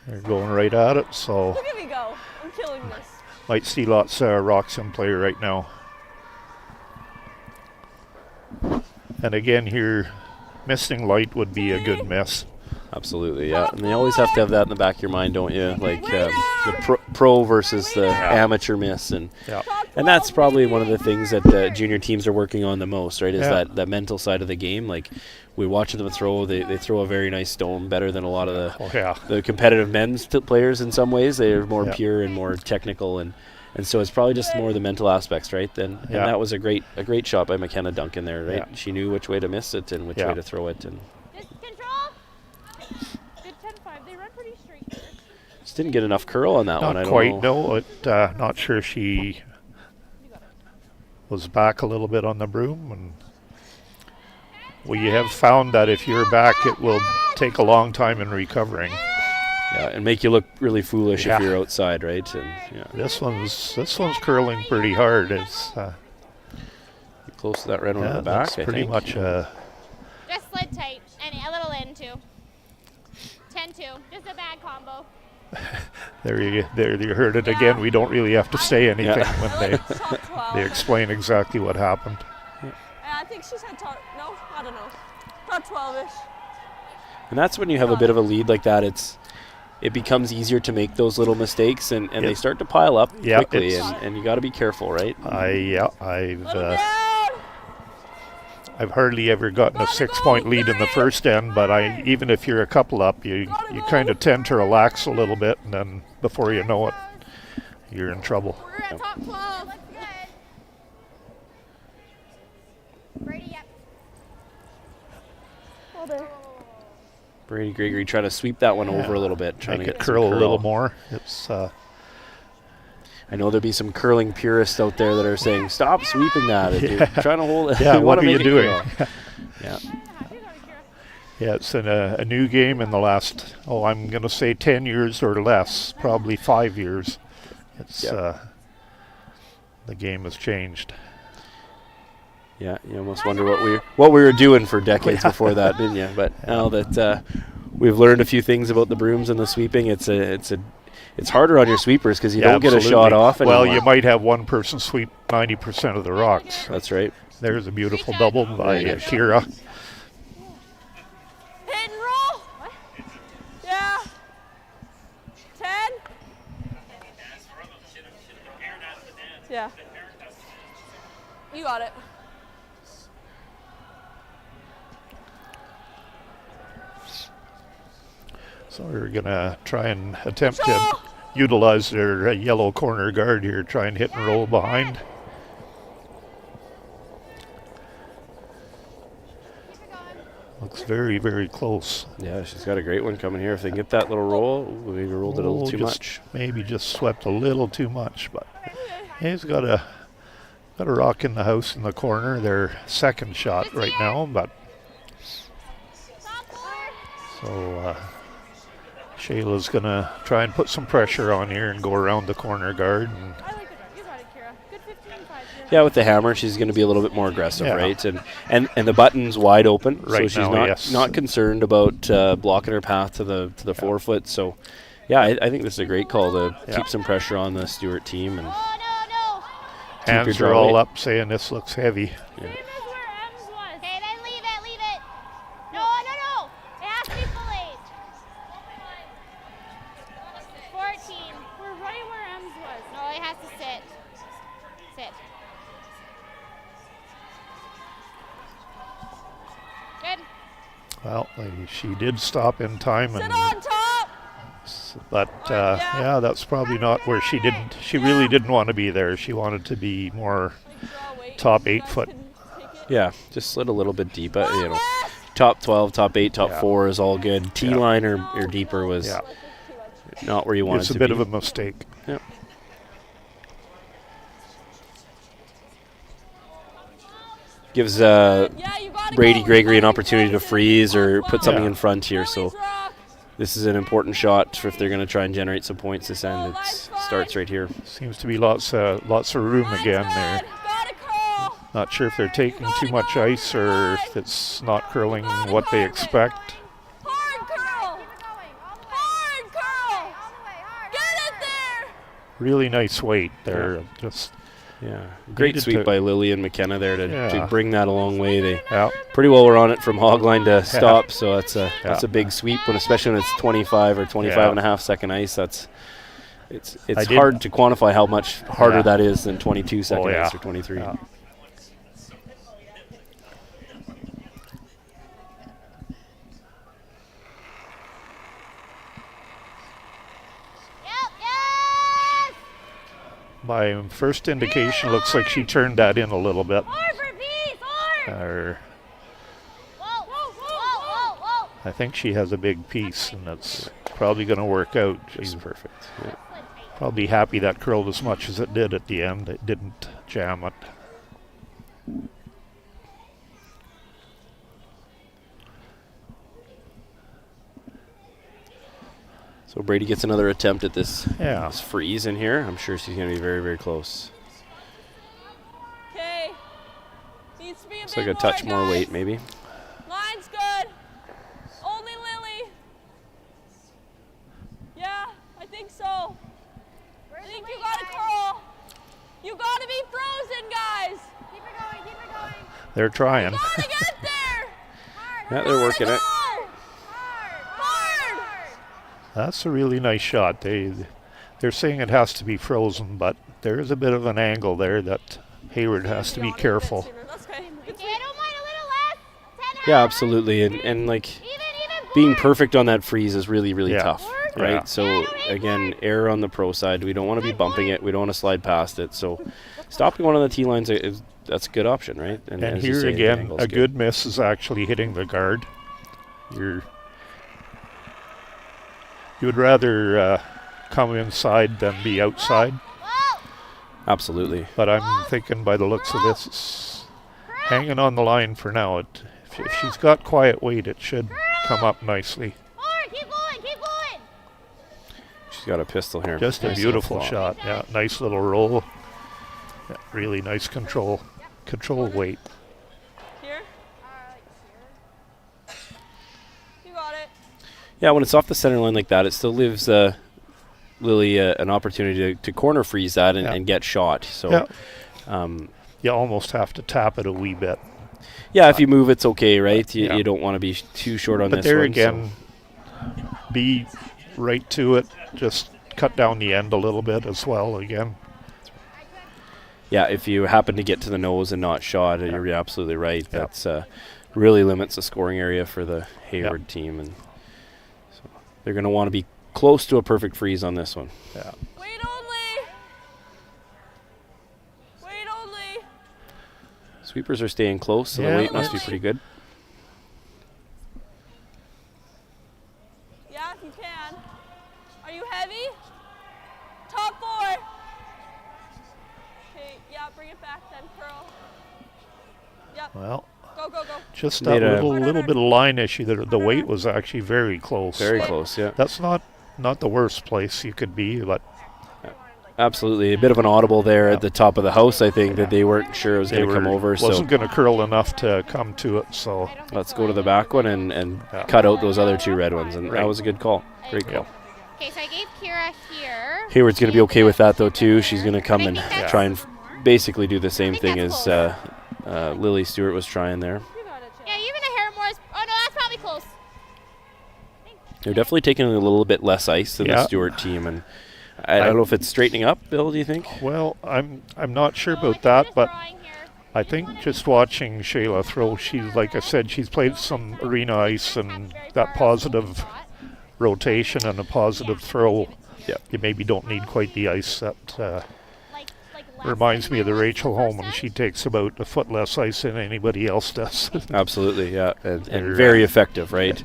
They're going right at it, so look at me go. I'm killing this. Might see lots of rocks in play right now. And again here, missing light would be a good miss. Absolutely, yeah. And you always have to have that in the back of your mind, don't you? Like the pro versus the amateur miss, and that's probably one of the things that the junior teams are working on the most, right? Is that mental side of the game. Like we watch them throw, they throw a very nice stone, better than a lot of the competitive men's players in some ways. They're more pure and more technical, and so it's probably just more the mental aspects, right? And that was a great shot by McKenna Duncan there, right? Yeah. She knew which way to miss it and which way to throw it, and. Didn't get enough curl on that one. I don't know. Not quite, no. Not sure she was back a little bit on the broom. And we have found that if you're back, it will take a long time in recovering. Yeah, and make you look really foolish if you're outside, right? And this one's curling pretty hard. It's close to that red one in the back. That's pretty much just slid tight and a little in too. 10-2, just a bad combo. There you heard it again. We don't really have to say anything when they explain exactly what happened. I think she said no, I don't know. Top 12-ish. And that's when you have a bit of a lead like that. It becomes easier to make those little mistakes, and they start to pile up quickly, and you got to be careful, right? I've hardly ever gotten a 6-point lead in the first end, but even if you're a couple up, you kind of tend to relax a little bit, and then before you know it, you're in trouble. We're at top 12. That's good. Brady, yep. Hold it. Brady Gregory trying to sweep that one over a little bit, trying to get curl a little more. It's. I know there'll be some curling purists out there that are saying, "Stop sweeping that! If you're trying to hold it, what are you doing?" Yeah. Yeah, it's a new game in the last, I'm going to say 10 years or less, probably 5 years. It's the game has changed. Yeah, you almost wonder what we were doing for decades before that, didn't you? But now that we've learned a few things about the brooms and the sweeping, it's harder on your sweepers because you don't get a shot off anymore. Well, you might have one person sweep 90% of the rocks. That's right. There's a beautiful double by Kira. Hit and roll. What? Yeah. 10. Yeah. You got it. So we're going to try and attempt to utilize their yellow corner guard here, try and hit and roll behind. Looks very, very close. Yeah, she's got a great one coming here. If they can get that little roll, we rolled it a little too much. Maybe just swept a little too much, but he's got a rock in the house in the corner. Their second shot right now, but so Shayla's going to try and put some pressure on here and go around the corner guard. And yeah, with the hammer, she's going to be a little bit more aggressive, Yeah. right? And the button's wide open, so Right she's now, not concerned about blocking her path to the forefoot. So, yeah, I think this is a great call to keep some pressure on the Stewart team and keep your hands draw are all weight. up saying this looks heavy. Yeah. Okay, then leave it. No. It has to be full 8. 14. We're right where M's was. No, it has to sit. Sit. Good. Well, she did stop in time, Sit on top. but yeah, that's probably not where she didn't. She really didn't want to be there. She wanted to be more top 8 foot. Yeah, just slid a little bit deep. Top 12, top 8, top 4 is all good. T-line or deeper was not where you wanted It's to a be. bit of a mistake. Yeah. Gives Brady Gregory an opportunity to freeze or put something in front here. So this is an important shot if they're going to try and generate some points this end. It starts right here. Seems to be lots of room again there. Not sure if they're taking too much ice or if it's not curling what they expect. Really nice weight there. Just great needed sweep to- by Lily and McKenna there to Yeah. bring that a long way. They pretty well were on it from hog line to stop, so that's a big sweep, especially when it's 25 or 25 and a half second ice. It's hard to quantify how much harder that is than 22 second ice or 23. Yeah. My first indication looks like she turned that in a little bit. I think she has a big piece, and that's probably going to work out. She's perfect. Yeah. Probably happy that curled as much as it did at the end. It didn't jam it. So Brady gets another attempt at this, Yeah. this freeze in here. I'm sure she's going to be very, very close. Okay. Needs to be a Looks bit like a touch more guys. weight, maybe. Line's good. Only Lily. Yeah, I think so. I think you gotta curl. You gotta be frozen, guys. Keep it going. They're trying. Gotta get there. Yeah, they're working it. Hard. That's a really nice shot. They're saying it has to be frozen, but there is a bit of an angle there that Hayward has to be careful. Yeah, absolutely. And like being perfect on that freeze is really, really tough, right? Yeah. So again, error on the pro side. We don't want to be bumping it. We don't want to slide past it. So stopping one on the T lines that's a good option, right? And as you here say, the again, angle's a good miss is actually hitting the guard. You would rather come inside than be outside. Absolutely. But I'm thinking by the looks of this, it's hanging on the line for now. If she's got quiet weight, it should come up nicely. Keep going. She's got a pistol here. Just a Nice beautiful little flop. shot. Yeah, nice little roll. Yeah, really nice control weight. Here. You got it. Yeah, when it's off the center line like that, it still leaves Lily an opportunity to corner freeze that and get shot. So, you almost have to tap it a wee bit. Yeah, if you move, it's okay, right? You don't want to be too short on but this there one. again, be right to it. Just cut down the end a little bit as well again. Yeah, if you happen to get to the nose and not shot, you're absolutely right. That's really limits the scoring area for the Hayward team, and so they're going to want to be close to a perfect freeze on this one. Yeah. Wait only. Sweepers are staying close, so the weight must be pretty good. Yeah, if you can. Are you heavy? Top 4. Okay, yeah, bring it back then, curl. Yep. Well, go. just that little bit of line issue. The weight was actually very close. Very close, yeah. That's not not the worst place you could be, but absolutely a bit of an audible there at the top of the house. I think that they weren't sure it was going to come over. Wasn't going to curl enough to come to it. So let's go to the back one and cut out those other 2 red ones. And that was a good call. Great call. Okay, so I gave Kira here. Hayward's going to be okay with that though too. She's going to come and try and basically do the same thing as Lily Stewart was trying there. Yeah, even a hair more. Oh no, that's probably close. They're definitely taking a little bit less ice than the Stewart team, and I don't know if it's straightening up, Bill, do you think? Well, I'm not sure about that, but I think just watching Shayla throw, she's, like I said, she's played some arena ice, and that positive rotation and a positive throw, you maybe don't need quite the ice that reminds me of the Rachel Holman. She takes about a foot less ice than anybody else does. Absolutely, yeah, and very effective, right?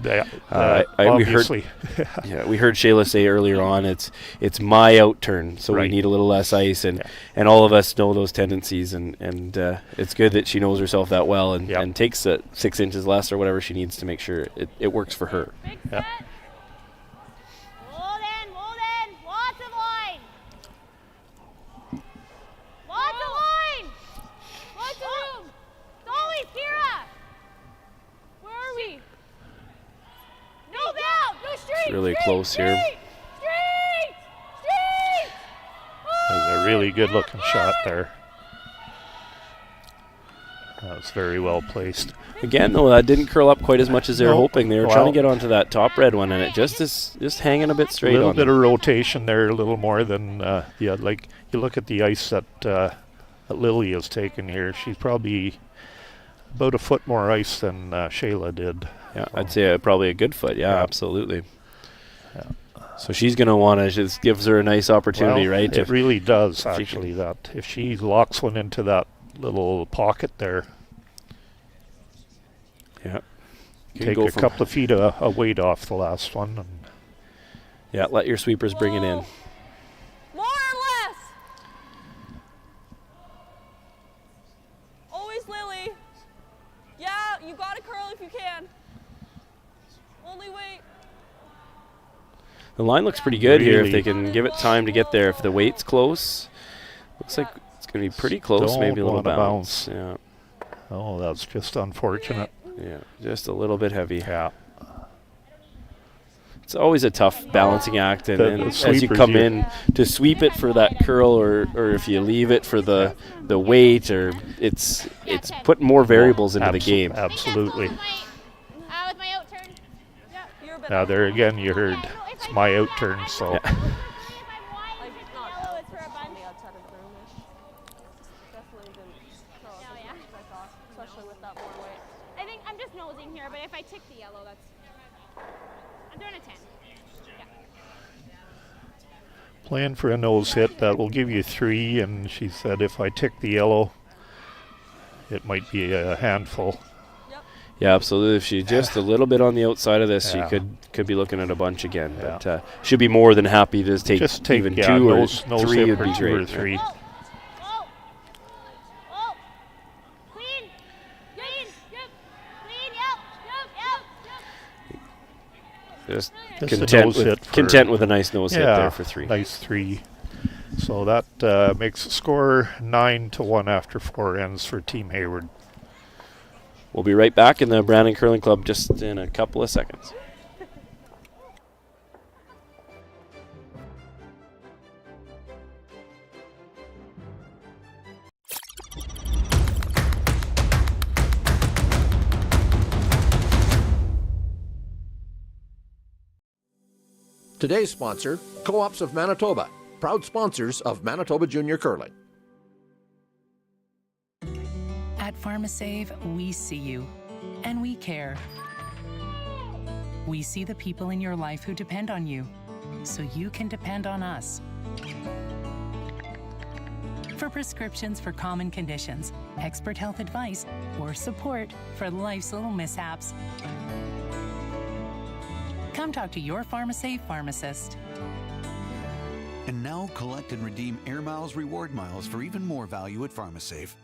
Obviously. We heard Shayla say earlier on, it's my out turn, so we need a little less ice, and all of us know those tendencies, and it's good that she knows herself that well and takes 6 inches less or whatever she needs to make sure it works for her. Yeah. Really close here. That's a really good looking shot there. That was very well placed. Again, though, that didn't curl up quite as much as they were hoping. They were trying to get onto that top red one, and it just is hanging a bit straight on. A little bit of rotation there, a little more than, like you look at the ice that Lily has taken here. She's probably about a foot more ice than Shayla did. Yeah, I'd say probably a good foot. Yeah, absolutely. Yeah. So she's going to want to, just gives her a nice opportunity, right? It really does, actually, that if she locks one into that little pocket there. Yeah. Take a couple of feet of weight off the last one. And yeah, let your sweepers bring it in. More or less. Always Lily. Yeah, you got to curl if you can. Only weight. The line looks pretty good here if they can give it time to get there. If the weight's close, looks like it's going to be pretty close, maybe a little bounce. Yeah. Oh, that's just unfortunate. Yeah, just a little bit heavy. Yeah. It's always a tough balancing act, and as you come in to sweep it for that curl, or if you leave it for the weight, or it's putting more variables into the game. Absolutely. Now there again, you heard it's my out turn, so. Yeah. I think I'm just nosing here, but if I tick the yellow, I'm doing a 10. Yeah. Playing for a nose hit, that will give you 3, and she said if I tick the yellow, it might be a handful. Yeah, absolutely. If she's just a little bit on the outside of this, she could be looking at a bunch again. But she'd be more than happy to take even 2 or 3 would be great. 3. Just content with a nice nose hit there for 3. Nice 3. So that makes the score 9-1 after 4 ends for Team Hayward. We'll be right back in the Brandon Curling Club just in a couple of seconds. Today's sponsor, Co-ops of Manitoba, proud sponsors of Manitoba Junior Curling. At PharmaSave, we see you, and we care. We see the people in your life who depend on you, so you can depend on us. For prescriptions for common conditions, expert health advice, or support for life's little mishaps, come talk to your PharmaSave pharmacist. And now collect and redeem Air Miles reward miles for even more value at PharmaSave.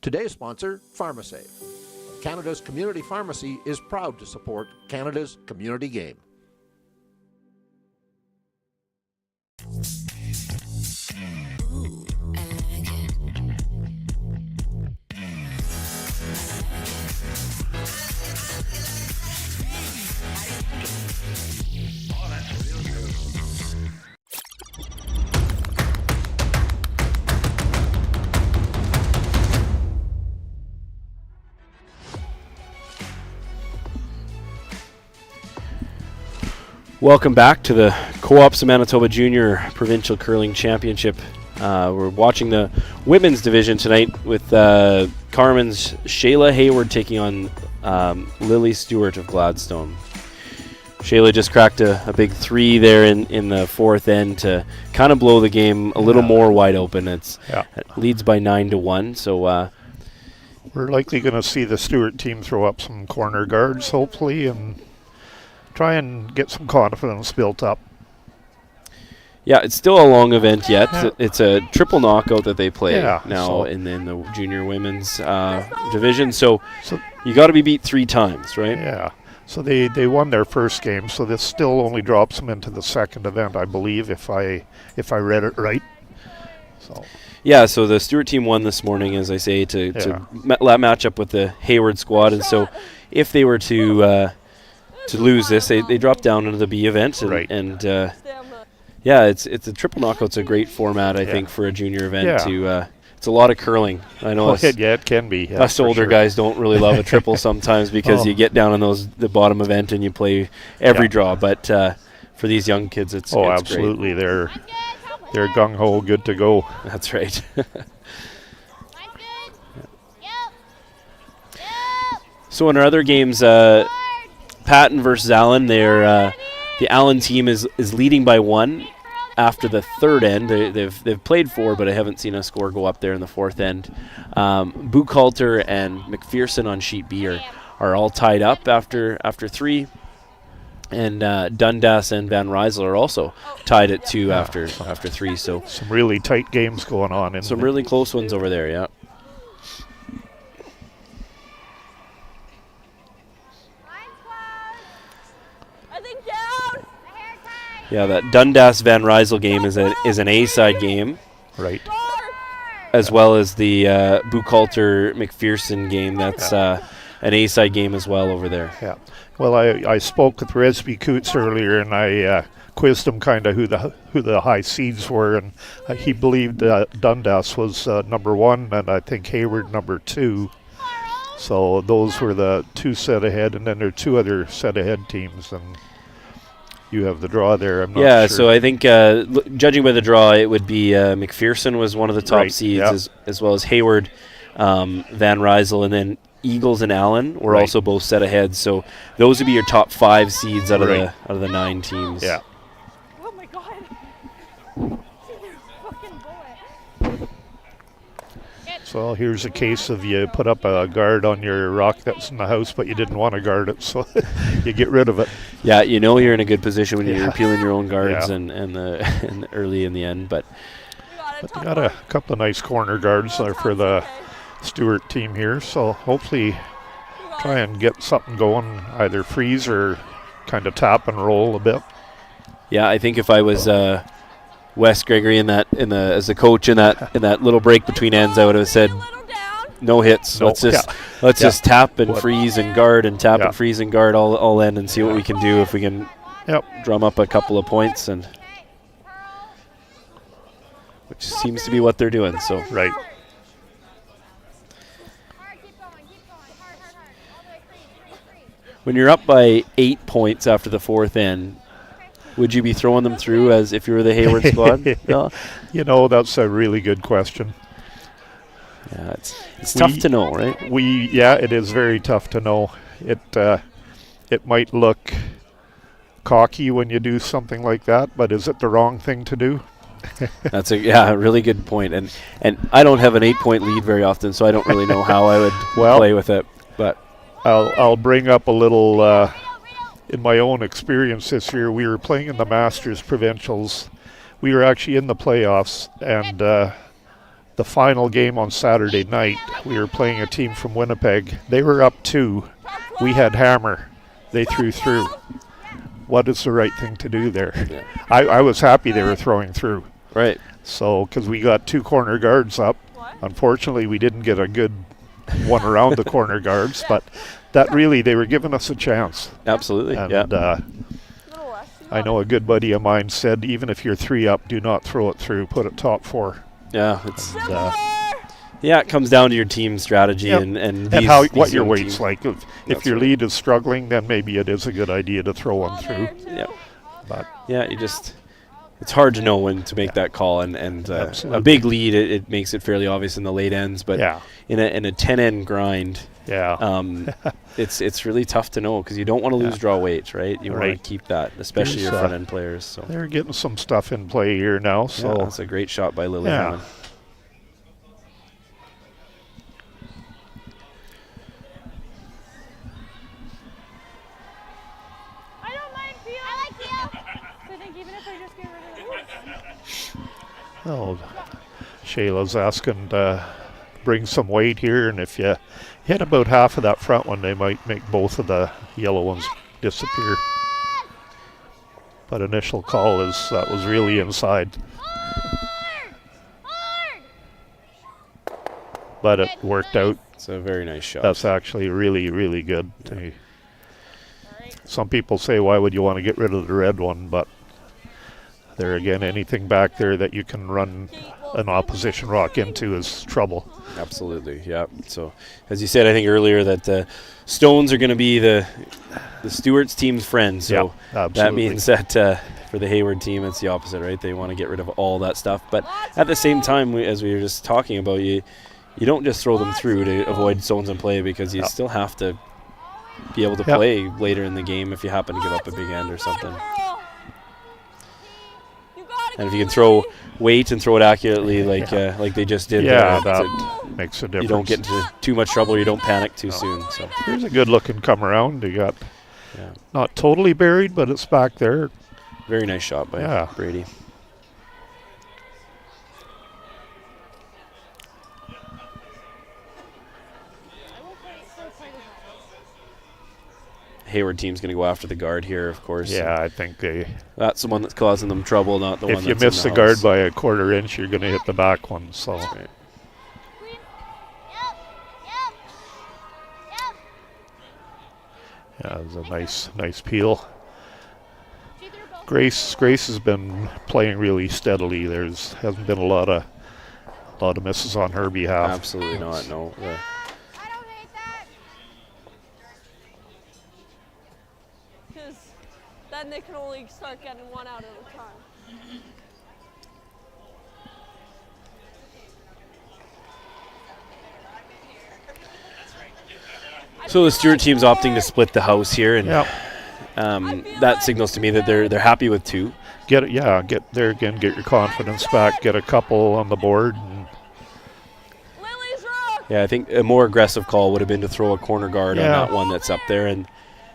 Today's sponsor, PharmaSave. Canada's community pharmacy is proud to support Canada's community game. Welcome back to the Co-ops of Manitoba Junior Provincial Curling Championship. We're watching the women's division tonight with Carmen's Shayla Hayward taking on Lily Stewart of Gladstone. Shayla just cracked a big 3 there in the fourth end to kind of blow the game a little more wide open. It leads by 9-1. So we're likely going to see the Stewart team throw up some corner guards, hopefully, and try and get some confidence built up. Yeah, it's still a long event yet. It's a triple knockout that they play now so in the junior women's division. So you got to be beat 3 times, right? Yeah. So they won their first game, so this still only drops them into the second event, I believe, if I read it right. So yeah, so the Stewart team won this morning, as I say, to match up with the Hayward squad, and so if they were to lose this, they drop down into the B event, and yeah, it's a triple knockout's a great format, I think, for a junior event. It's a lot of curling. I know it can be. Us older guys don't really love a triple sometimes because you get down in the bottom event and you play every draw. But for these young kids, it's absolutely great. They're gung ho, good to go. That's right. So in our other games, Patton versus Allen, the Allen team is leading by 1 after the third end. They've played 4, but I haven't seen a score go up there in the fourth end. Buchalter and McPherson on sheet B are all tied up after 3. And Dundas and Van Rysel are also tied at 2 after 3. So some really tight games going on. Some really close ones over there, yeah. Yeah, that Dundas-Van Rysel game is an A-side game. Right. As well as the Buchalter-McPherson game. That's an A-side game as well over there. Yeah. Well, I spoke with Resby Coots earlier, and I quizzed him kind of who the high seeds were, and he believed Dundas was number 1, and I think Hayward number 2. So those were the 2 set ahead, and then there are 2 other set ahead teams, and you have the draw there. I'm not sure. So I think judging by the draw, it would be McPherson was one of the top seeds, as well as Hayward, Van Rysel, and then Eagles and Allen were also both set ahead. So those would be your top 5 seeds out of the 9 teams. Yeah. Oh my God. So here's a case of you put up a guard on your rock that's in the house, but you didn't want to guard it, so you get rid of it. Yeah, you know you're in a good position when you're peeling your own guards and early in the end. But you got a couple of nice corner guards there for the Stewart team here, so hopefully try and get something going, either freeze or kind of tap and roll a bit. Yeah, I think if I was Wes Gregory as the coach in that little break between ends, I would have said no hits. Let's just tap and freeze and guard and tap and freeze and guard all end and see what we can do if we can drum up a couple of points, and which seems to be what they're doing. So when you're up by 8 points after the fourth end, would you be throwing them through as if you were the Hayward squad? No? You know, that's a really good question. Yeah, it's tough to know, right? It is very tough to know. It might look cocky when you do something like that, but is it the wrong thing to do? That's a really good point. And I don't have an 8-point lead very often, so I don't really know how I would play with it. But I'll bring up a little. In my own experience this year, we were playing in the Masters Provincials. We were actually in the playoffs, and the final game on Saturday night, we were playing a team from Winnipeg. They were up 2. We had hammer. They threw through. What is the right thing to do there? Yeah. I was happy they were throwing through. Right. So, because we got 2 corner guards up. Unfortunately, we didn't get a good one around the corner guards, but that really, they were giving us a chance. Absolutely, and, I know a good buddy of mine said, even if you're 3 up, do not throw it through, put it top 4. Yeah, it comes down to your team strategy and what your weight's like. If your lead is struggling, then maybe it is a good idea to throw one through. Yeah. But yeah, it's hard to know when to make that call, and a big lead it makes it fairly obvious in the late ends, but in a 10-end grind, it's really tough to know because you don't want to lose draw weight, right? You want to keep that, especially your front end players. So they're getting some stuff in play here now. So that's a great shot by Lily Hammond. Oh, Shayla's asking to bring some weight here, and if you hit about half of that front one, they might make both of the yellow ones disappear. But initial call is that was really inside. But it worked out. It's a very nice shot. That's actually really, really good. Some people say, why would you want to get rid of the red one? But there again, anything back there that you can run an opposition rock into is trouble. Absolutely, yeah. So, as you said, I think earlier that stones are going to be the Stewart's team's friend. So that means that for the Hayward team, it's the opposite, right? They want to get rid of all that stuff. But at the same time, as we were just talking about, you don't just throw them through to avoid stones in play because you still have to be able to play later in the game if you happen to give up a big end or something. And if you can throw weight and throw it accurately like they just did, that makes a difference. You don't get into too much trouble. You don't panic too soon. So here's a good looking come around. You got not totally buried, but it's back there. Very nice shot by Brady. Hayward team's going to go after the guard here, of course. Yeah, I think that's the one that's causing them trouble, not the one that's if you miss the guard by a quarter inch, you're going to hit the back one. So. Right. Yeah, it was a nice peel. Grace has been playing really steadily. Hasn't been a lot of misses on her behalf. Absolutely not. No. Then they can only start getting one out at a time. So the Stewart team's opting to split the house here, and that signals to me that they're happy with two. Get there again. Get your confidence back. Get a couple on the board. Yeah, I think a more aggressive call would have been to throw a corner guard on that one that's up there, and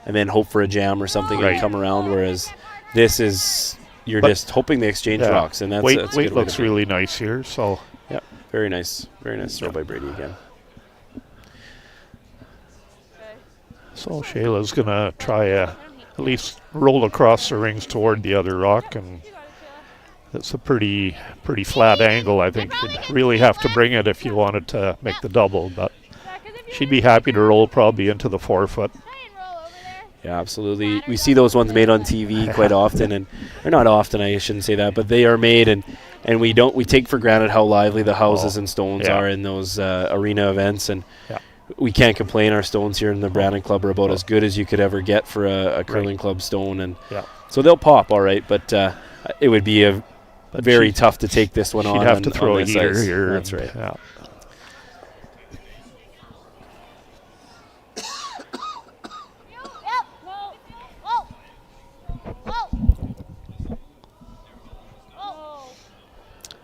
then hope for a jam or something and come around. Whereas this is just hoping they exchange rocks, and that's weight looks really nice here. So very nice throw by Brady again. So Shayla's gonna try at least roll across the rings toward the other rock, and it's a pretty flat angle. I think you'd really have to bring it if you wanted to make the double, but she'd be happy to roll probably into the 4-foot. Yeah, absolutely. We see those ones made on TV quite often, or not often, I shouldn't say that, but they are made, and we take for granted how lively the houses and stones are in those arena events, and we can't complain. Our stones here in the Brandon Club are about as good as you could ever get for a curling club stone, and so they'll pop all right, but it would be very tough to take this one on. She'd have to throw a heater here. That's right. Yeah.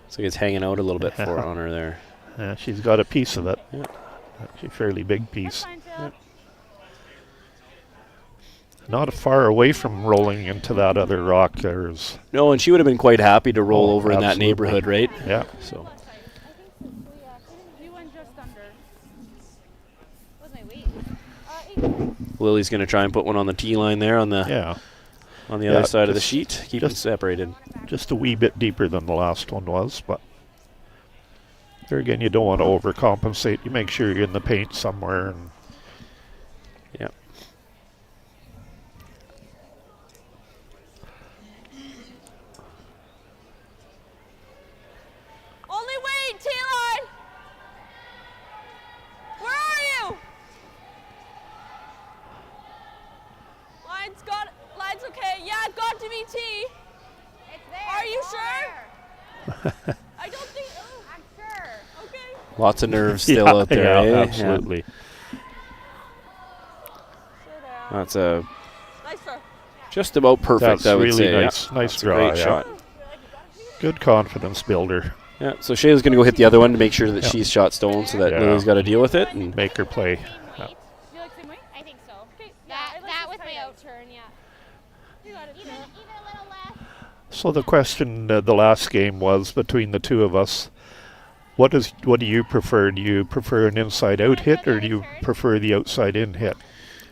So it's hanging out a little bit on her there. Yeah, she's got a piece of it. Yeah. Actually, a fairly big piece. Not far away from rolling into that other rock. No, and she would have been quite happy to roll over in that neighborhood, right? Yeah. So. Lily's going to try and put one on the tee line there on the other side of the sheet. Keep them separated. Just a wee bit deeper than the last one was, but there again, you don't want to overcompensate. You make sure you're in the paint somewhere. And Only wait, T-line! Where are you? Line's okay. Yeah, got to be T. I don't think. I'm sure. Okay. Lots of nerves still out there. Yeah, eh? absolutely. That's a Nice throw. just about perfect. That's I would really say. nice. Yeah. Nice That's draw. a great yeah. shot. Good confidence builder. Yeah. So Shayla's going to go hit the other one to make sure that she's shot stone, so that Yeah. Lily's got to deal with it and make her play. Yeah. I think so. That was my out turn, yeah. You got it. Even a little less. So the question the last game was between the two of us. What do you prefer? Do you prefer an inside-out hit, or do you prefer the outside-in hit?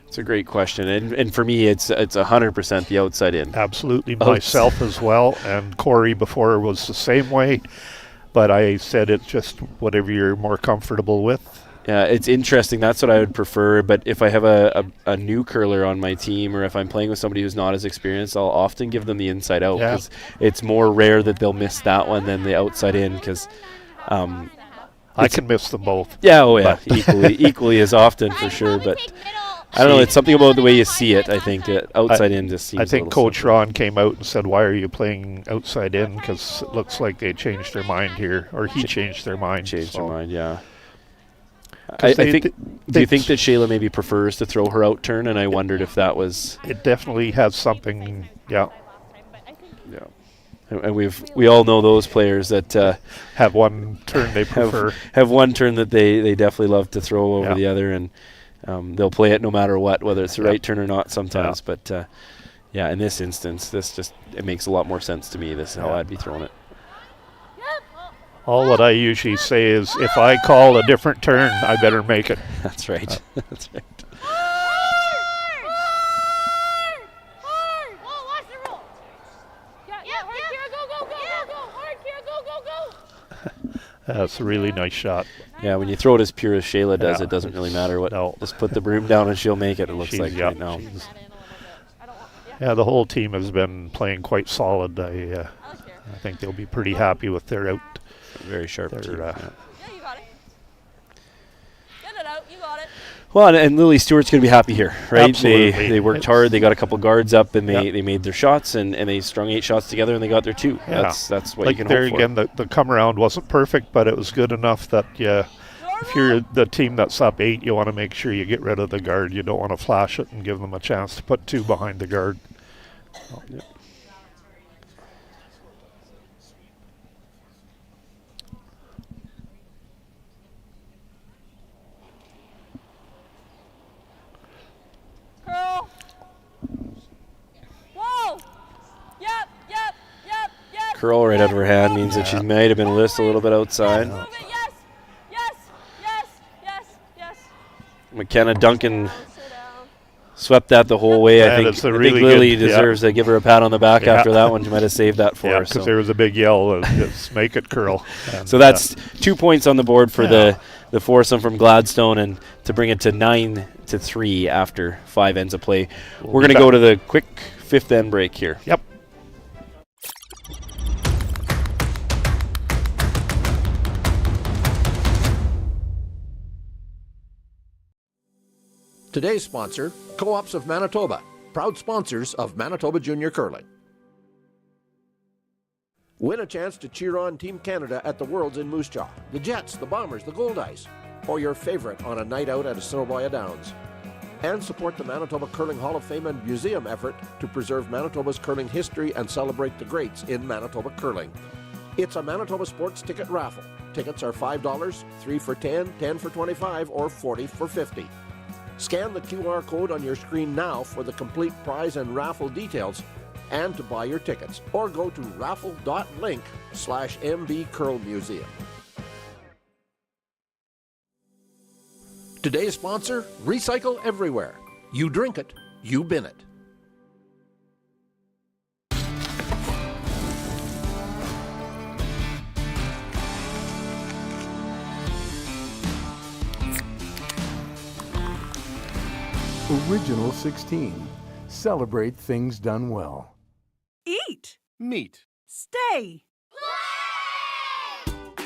it's a great question. And for me, it's 100% the outside in. Absolutely, myself as well. And Corey before was the same way. But I said it's just whatever you're more comfortable with. Yeah, it's interesting. That's what I would prefer. But if I have a new curler on my team, or if I'm playing with somebody who's not as experienced, I'll often give them the inside out, because it's more rare that they'll miss that one than the outside in, because I can miss them both. Yeah, oh yeah, equally as often for sure. But I don't know. It's something about the way you see it. I think that outside in just seems. I think Coach Ron came out and said, "Why are you playing outside in? Because it looks like they changed their mind here, or he changed their mind." Changed their mind, yeah. I think. Do you think that Shayla maybe prefers to throw her out turn? And I wondered if that was. It definitely has something. Yeah. Yeah. And we all know those players that have one turn they prefer. Have one turn that they definitely love to throw over the other, and they'll play it no matter what, whether it's the right turn or not sometimes. But in this instance, it makes a lot more sense to me. This is how I'd be throwing it. All what I usually say is, if I call a different turn, I better make it. That's right. That's right. That's a really nice shot. Yeah, when you throw it as pure as Shayla does, it doesn't really matter what. No. Just put the broom down and she'll make it. It looks like right now. Yeah, the whole team has been playing quite solid. I think they'll be pretty happy with their out. Very sharp team. Yeah, you got it. Get it out. You got it. Well, and Lily Stewart's going to be happy here, right? Absolutely. They worked hard. They got a couple guards up, and they made their shots, and they strung 8 shots together, and they got their 2. Yeah. That's what like you can there hope for. again, the come around wasn't perfect, but it was good enough that if you're the team that's up 8, you want to make sure you get rid of the guard. You don't want to flash it and give them a chance to put 2 behind the guard. Oh, yeah. Curl. Whoa. Yep. Curl right out of her hand means that she might have been just a little bit outside. Yes. McKenna Duncan swept that the whole way. I think Lily deserves to give her a pat on the back after that one. She might have saved that for her. Because there was a big yell, just make it curl. And so that's 2 points on the board for the foursome from Gladstone, and to bring it to 9-3 after 5 ends of play. We're going to go to the quick 5th end break here. Yep. Today's sponsor, Co-ops of Manitoba, proud sponsors of Manitoba Junior Curling. Win a chance to cheer on Team Canada at the Worlds in Moose Jaw, the Jets, the Bombers, the Gold Ice, or your favorite on a night out at Assiniboia Downs. And support the Manitoba Curling Hall of Fame and Museum effort to preserve Manitoba's curling history and celebrate the greats in Manitoba curling. It's a Manitoba sports ticket raffle. Tickets are $5, 3 for $10, 10 for $25, or 40 for $50. Scan the QR code on your screen now for the complete prize and raffle details and to buy your tickets, or go to raffle.link/MB Curl Museum. Today's sponsor, Recycle Everywhere. You drink it, you bin it. Original 16. Celebrate things done well. Eat. Meet. Stay.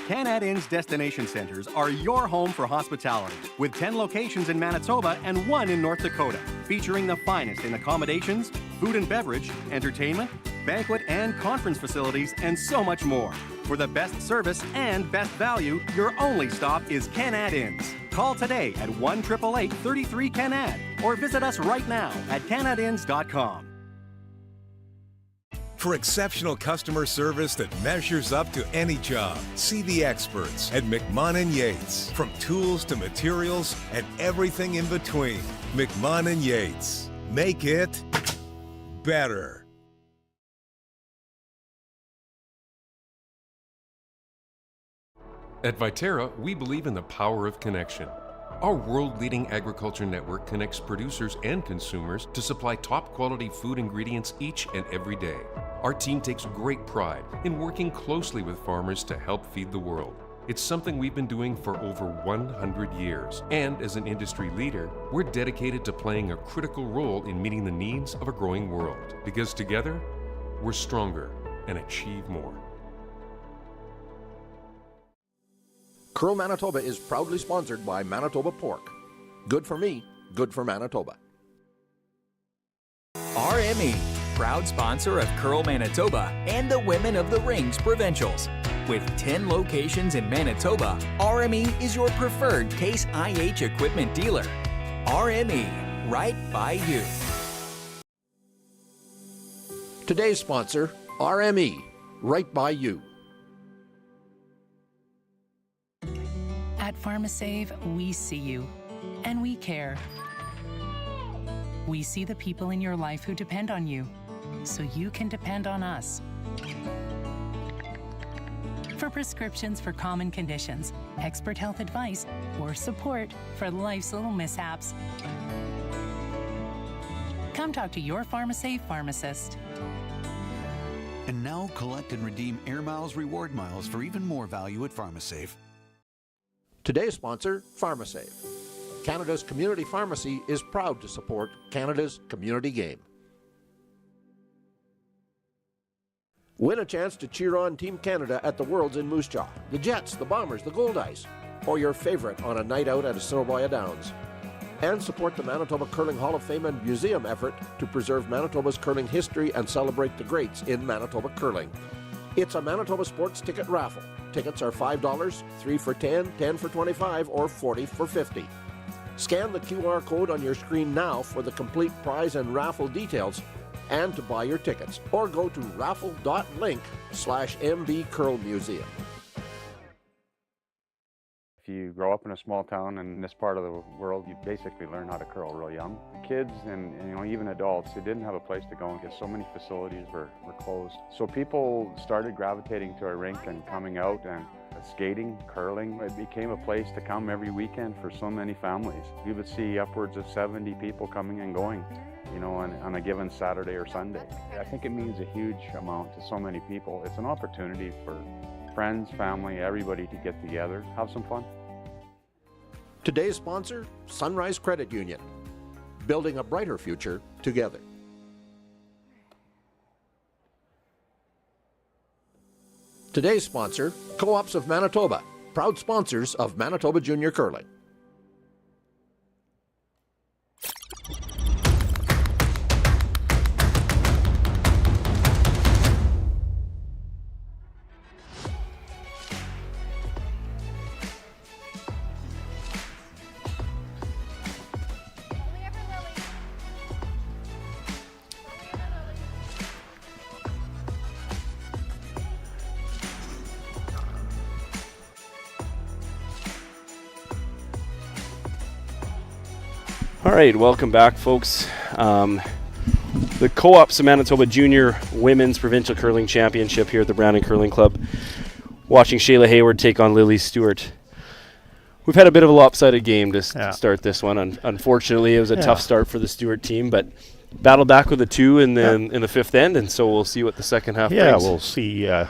Canad Inn's destination centers are your home for hospitality, with 10 locations in Manitoba and 1 in North Dakota, featuring the finest in accommodations, food and beverage, entertainment, banquet and conference facilities, and so much more. For the best service and best value, your only stop is Canad Inns. Call today at 1-888-33-CANAD or visit us right now at canadinns.com. For exceptional customer service that measures up to any job, see the experts at McMahon & Yates. From tools to materials and everything in between, McMahon & Yates. Make it better. At Viterra, we believe in the power of connection. Our world-leading agriculture network connects producers and consumers to supply top-quality food ingredients each and every day. Our team takes great pride in working closely with farmers to help feed the world. It's something we've been doing for over 100 years. And as an industry leader, we're dedicated to playing a critical role in meeting the needs of a growing world. Because together, we're stronger and achieve more. Curl Manitoba is proudly sponsored by Manitoba Pork. Good for me, good for Manitoba. RME, proud sponsor of Curl Manitoba and the Women of the Rings Provincials. With 10 locations in Manitoba, RME is your preferred Case IH equipment dealer. RME, right by you. Today's sponsor, RME, right by you. At PharmaSave, we see you, and we care. We see the people in your life who depend on you, so you can depend on us. For prescriptions for common conditions, expert health advice, or support for life's little mishaps, come talk to your PharmaSave pharmacist. And now collect and redeem Air Miles reward miles for even more value at PharmaSave. Today's sponsor, PharmaSave. Canada's community pharmacy is proud to support Canada's community game. Win a chance to cheer on Team Canada at the Worlds in Moose Jaw, the Jets, the Bombers, the Gold Ice, or your favorite on a night out at Assiniboia Downs. And support the Manitoba Curling Hall of Fame and Museum effort to preserve Manitoba's curling history and celebrate the greats in Manitoba curling. It's a Manitoba Sports Ticket Raffle. Tickets are $5, 3 for $10, 10 for $25, or 40 for $50. Scan the QR code on your screen now for the complete prize and raffle details and to buy your tickets, or go to raffle.link/MB Curl Museum. If you grow up in a small town in this part of the world, you basically learn how to curl real young. Kids and even adults who didn't have a place to go because so many facilities were closed. So people started gravitating to our rink and coming out and skating, curling. It became a place to come every weekend for so many families. We would see upwards of 70 people coming and going, on a given Saturday or Sunday. I think it means a huge amount to so many people. It's an opportunity for friends, family, everybody to get together, have some fun. Today's sponsor, Sunrise Credit Union. Building a brighter future together. Today's sponsor, Co-ops of Manitoba, proud sponsors of Manitoba Junior Curling. All right, welcome back, folks. The Co-ops of Manitoba Junior Women's Provincial Curling Championship here at the Brandon Curling Club. Watching Shayla Hayward take on Lily Stewart. We've had a bit of a lopsided game to start this one. Unfortunately, it was a tough start for the Stewart team, but battled back with a 2 in the fifth end, and so we'll see what the second half brings. Yeah, we'll see. I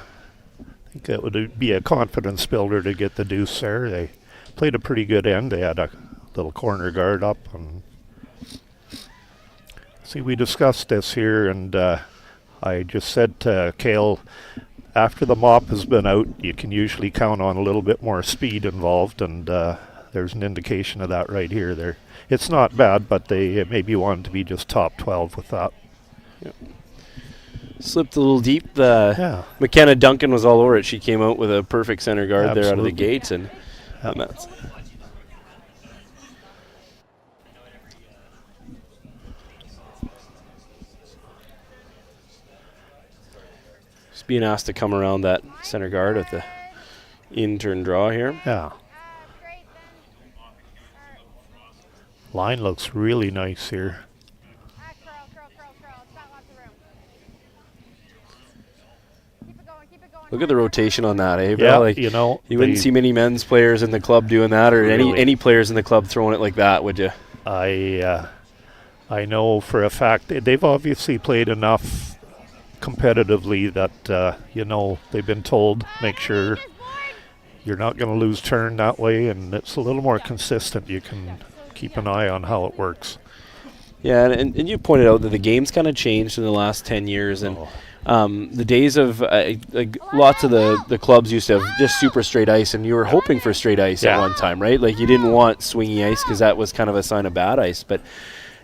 think it would be a confidence builder to get the deuce there. They played a pretty good end. They had a little corner guard up, and see, we discussed this here, and I just said to Cale, after the mop has been out, you can usually count on a little bit more speed involved, and there's an indication of that right here. There, it's not bad, but they maybe wanted to be just top 12 with that. Yep. Slipped a little deep. McKenna Duncan was all over it. She came out with a perfect center guard there out of the gates, and that's. Just being asked to come around that center guard at the in-turn draw here. Yeah. Line looks really nice here. Look at the rotation on that, eh? Yeah, like, you know, you wouldn't see many men's players in the club doing that, or Really? any players in the club throwing it like that, would you? I know for a fact they've obviously played enough competitively that you know, they've been told make sure you're not going to lose turn that way, and it's a little more consistent. You can keep an eye on how it works. Yeah, and you pointed out that the game's kind of changed in the last 10 years, and the days of like lots of the clubs used to have just super straight ice, and you were hoping for straight ice at one time, right? Like you didn't want swingy ice because that was kind of a sign of bad ice. But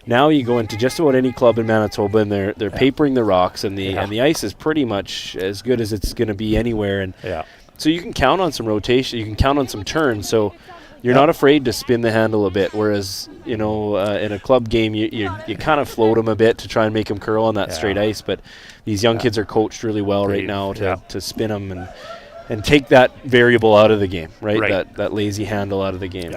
now you go into just about any club in Manitoba, and they're papering the rocks, and the ice is pretty much as good as it's going to be anywhere. And so you can count on some rotation, you can count on some turns. So you're not afraid to spin the handle a bit, whereas, you know, in a club game, you kind of float them a bit to try and make them curl on that straight ice. But these young kids are coached really well right now to spin them and take that variable out of the game, right? That lazy handle out of the game.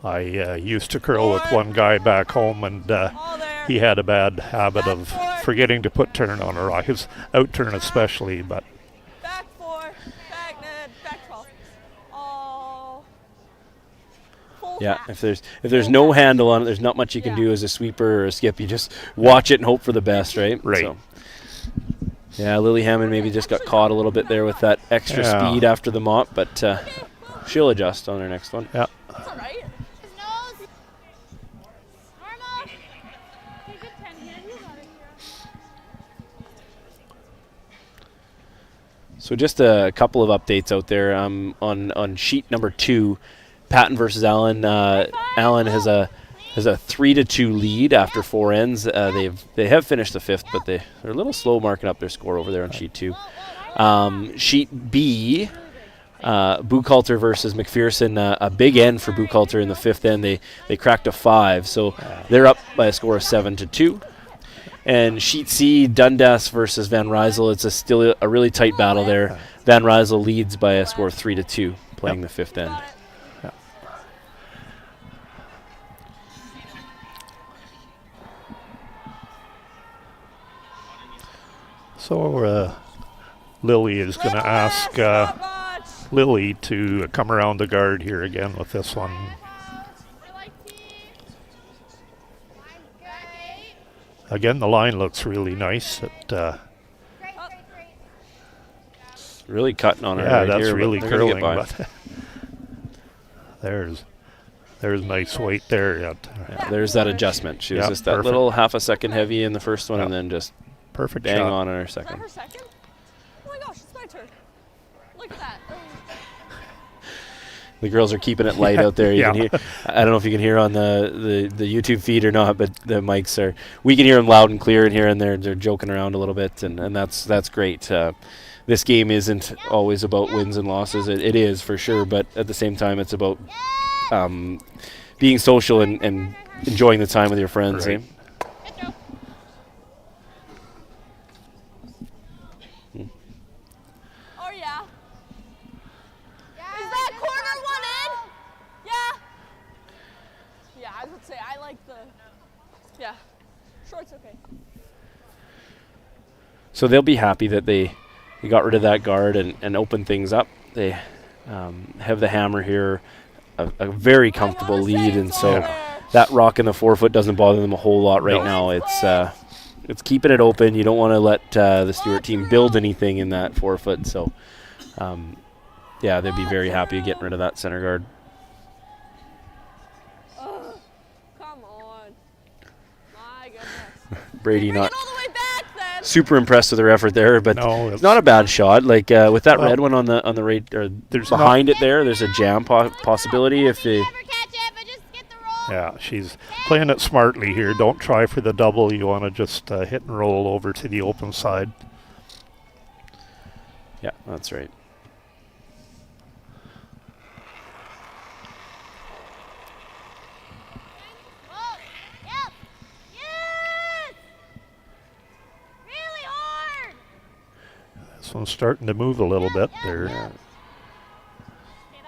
I used to curl with one guy back home, and he had a bad habit of forgetting to put turn on a rock, his out turn especially, but yeah, if there's no handle on it, there's not much you can do as a sweeper or a skip. You just watch it and hope for the best, right? Right. So, yeah, Lily Hammond maybe just got caught a little bit there with that extra speed after the mop, but she'll adjust on her next one. Yeah. That's all right. His nose. Normal. Take a 10 here. You got it here. So just a couple of updates out there on sheet number 2. Patton versus Allen. Allen has a 3-2 lead after 4 ends. They have finished the 5th, but they're a little slow marking up their score over there on sheet 2. Sheet B, Buchalter versus McPherson. A big end for Buchalter in the 5th end. They cracked a 5, so they're up by a score of 7-2. And sheet C, Dundas versus Van Rysel. It's still a really tight battle there. Van Rysel leads by a score of 3-2, playing the 5th end. So Lily is going to ask Lily to come around the guard here again with this one. Again, the line looks really nice. Really cutting on her. Yeah, right that's here, really but they're gonna curling. get by. But there's nice weight there. Yeah, there's that adjustment. She was just that perfect. little half a second heavy in the first one, and then just perfect bang shot. on her second. Her second? Oh my gosh, it's my turn. Look at that. The girls are keeping it light out there. You can hear. I don't know if you can hear on the YouTube feed or not, but the mics are. We can hear them loud and clear in here, and they're joking around a little bit, and that's great. This game isn't always about wins and losses. It is for sure, but at the same time, it's about being social and enjoying the time with your friends. Right. Oh yeah. Is that corner one in? Yeah. Yeah, I would say I like the. Yeah. Short's okay. So they'll be happy that they got rid of that guard and opened things up. They have the hammer here, a very comfortable lead, and so that rock in the 4-foot doesn't bother them a whole lot right now. It's keeping it open. You don't want to let the Stewart team build anything in that 4-foot. So, yeah, they'd be very happy getting rid of that center guard. Come on. My goodness. Brady not super impressed with her effort there, but it's not a bad shot. Like with that red one on the right, or there's behind it there. There's a jam possibility if they. Yeah, she's playing it smartly here. Don't try for the double. You want to just hit and roll over to the open side. Yeah, that's right. This one's starting to move a little bit there. Yeah.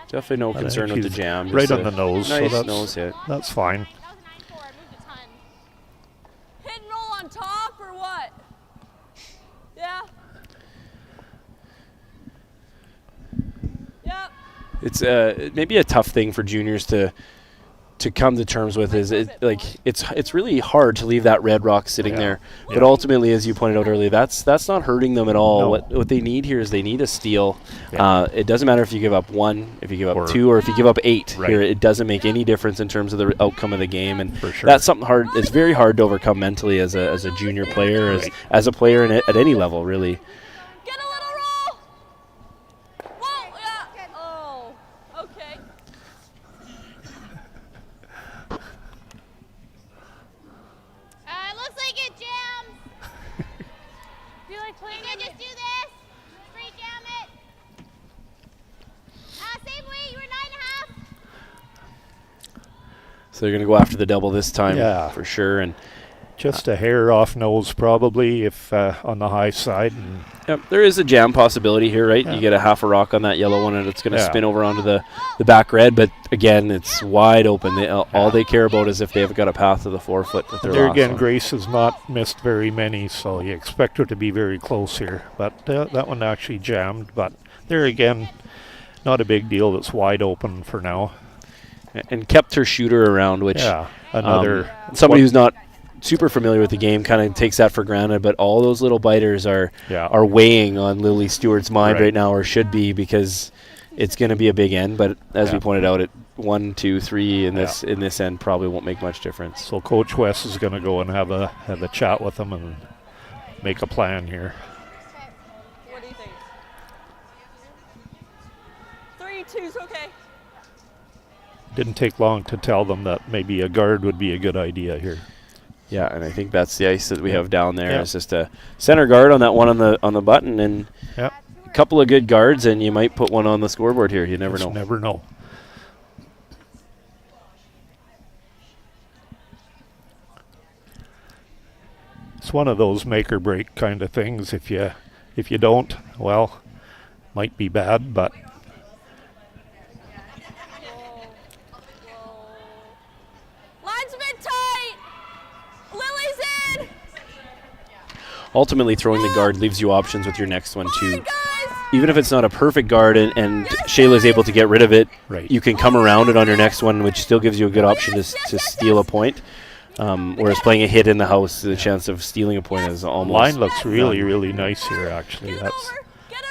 Definitely no concern with the jam. Right on the nose. Nice so that's, nose hit. That's fine. Hit and roll on top or what? Yeah. Yep. It's maybe a tough thing for juniors to come to terms with. Is it's really hard to leave that red rock sitting there. Yeah. But ultimately, as you pointed out earlier, that's not hurting them at all. No. What they need here is they need a steal. Yeah. It doesn't matter if you give up 1, if you give up 2, or if you give up 8. Right. Here, it doesn't make any difference in terms of the outcome of the game. And For sure. that's something hard. It's very hard to overcome mentally as a junior player, as a player at any level, really. Get a little roll. Whoa, yeah. Oh, okay. It looks like it jams. Do you like playing You can just do this. Straight jam it. Same weight, you were 9.5. So they're going to go after the double this time, for sure. And just a hair off nose probably if on the high side. And yep, there is a jam possibility here, right? Yeah. You get a half a rock on that yellow one, and it's going to spin over onto the back red. But again, it's wide open. All they care about is if they've got a path to the 4-foot with their there last again, one. Grace has not missed very many, so you expect her to be very close here. But that one actually jammed. But there again, not a big deal. That's wide open for now. And kept her shooter around, which another somebody who's not super familiar with the game kind of takes that for granted. But all those little biters are weighing on Lily Stewart's mind right now, or should be, because it's going to be a big end. But as we pointed out, 1, 2, 3 in this end probably won't make much difference. So Coach West is going to go and have a chat with them and make a plan here. What do you think? 3-2's okay. Didn't take long to tell them that maybe a guard would be a good idea here. Yeah, and I think that's the ice that we have down there. It's just a center guard on that one on the button, and a couple of good guards, and you might put one on the scoreboard here. You never know. Never know. It's one of those make or break kind of things. If you don't, well, might be bad, but Line's a bit tight. Lily's in. Ultimately, throwing the guard leaves you options with your next one too. Even if it's not a perfect guard and Shayla's able to get rid of it, you can come around it on your next one, which still gives you a good option to steal a point. Whereas playing a hit in the house, the chance of stealing a point is almost. Line looks really nice here. Actually,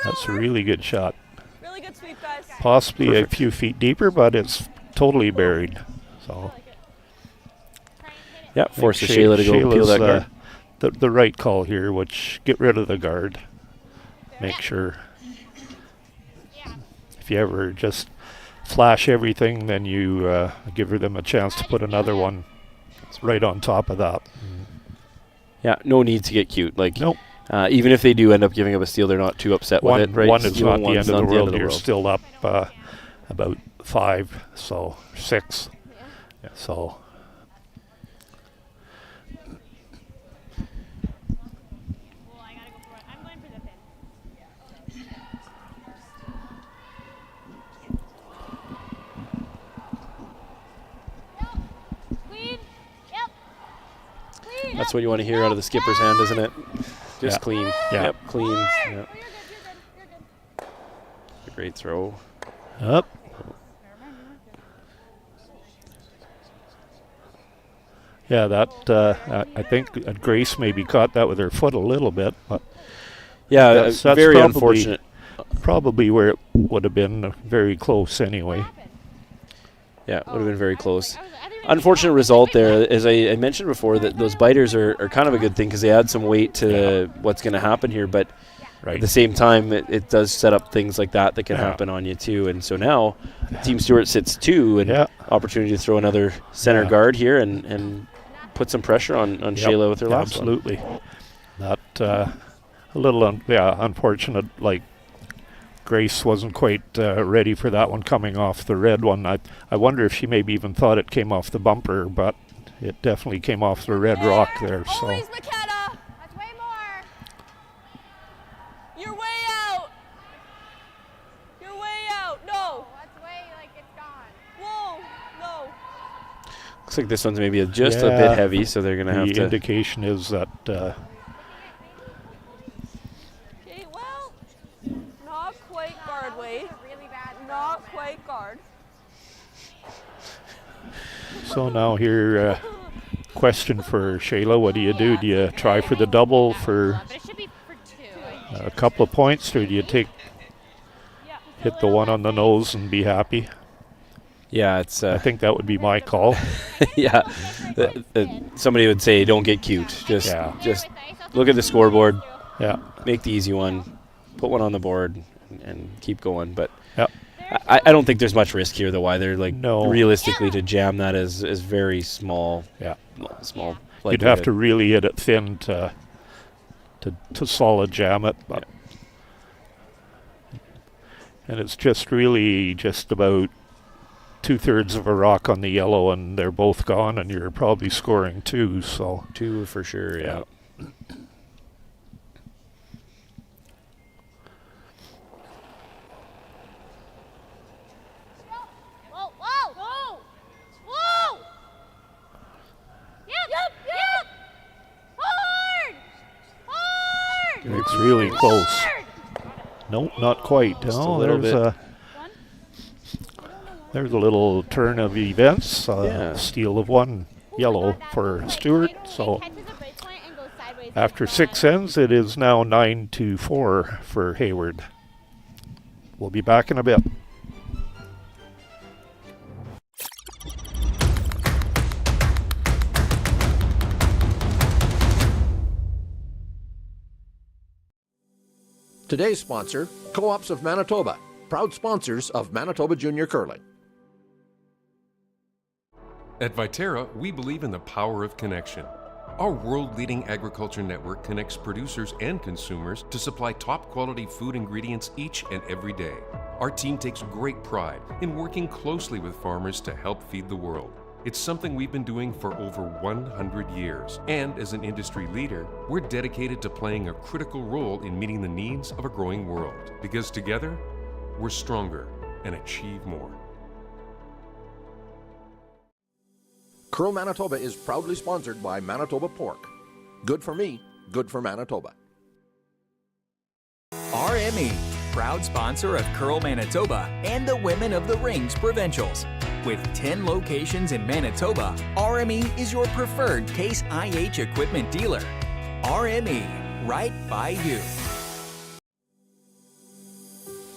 that's a really good shot. Really good sweep, guys. Possibly a few feet deeper, but it's totally buried. So. Yeah, forces Shayla to go peel that guard. The right call here, which get rid of the guard. Make sure. If you ever just flash everything, then you give them a chance to put another one right on top of that. Yeah, no need to get cute. Even if they do end up giving up a steal, they're not too upset with it. Right? One is not the end of the world. You're world. still up about 5, so 6. So. That's what you want to hear out of the skipper's hand, isn't it? Just clean. Yeah. Yep, clean. Yep. A great throw. Up. Yeah, that I think Grace maybe caught that with her foot a little bit, but that's very unfortunate. Probably where it would have been very close anyway. Yeah, it would have been very close. Unfortunate result there. As I mentioned before, that those biters are kind of a good thing because they add some weight to what's going to happen here. But at the same time, it does set up things like that can happen on you too. And so now Team Stewart sits 2, and opportunity to throw another center guard here and put some pressure on Shayla with her last one. Absolutely. That a little unfortunate, like Grace wasn't quite ready for that one coming off the red one. I wonder if she maybe even thought it came off the bumper, but it definitely came off the red rock there. So. Always, McKenna. That's way more. You're way out. You're way out. No. That's way, like, it's gone. Whoa. No. Looks like this one's maybe just a bit heavy, so they're going to have to... The indication is that... Okay, well, not quite guard weight. Really bad. Not quite guard. So now here, question for Shayla, what do? Do you try for the double for a couple of points, or do you hit the one on the nose and be happy? Yeah, it's... I think that would be my call. Yeah. Somebody would say, don't get cute. Just look at the scoreboard. Yeah. Make the easy one. Put one on the board and keep going. But I don't think there's much risk here, though, either. Like, realistically, to jam that is very small. Yeah. Small. You'd have to really hit it thin to solid jam it. But and it's just really just about 2/3 of a rock on the yellow, and they're both gone, and you're probably scoring 2. So 2 for sure. Yeah. It's really close. Nope, not quite. Just a little bit. There's a little turn of events. Steal of 1 yellow for Stewart. So after 6 ends, it is now 9-4 for Hayward. We'll be back in a bit. Today's sponsor, Co-ops of Manitoba, proud sponsors of Manitoba Junior Curling. At Viterra, we believe in the power of connection. Our world-leading agriculture network connects producers and consumers to supply top-quality food ingredients each and every day. Our team takes great pride in working closely with farmers to help feed the world. It's something we've been doing for over 100 years. And as an industry leader, we're dedicated to playing a critical role in meeting the needs of a growing world. Because together, we're stronger and achieve more. Curl Manitoba is proudly sponsored by Manitoba Pork. Good for me, good for Manitoba. RME, proud sponsor of Curl Manitoba and the Women of the Rings Provincials. With 10 locations in Manitoba, RME is your preferred Case IH equipment dealer. RME, right by you.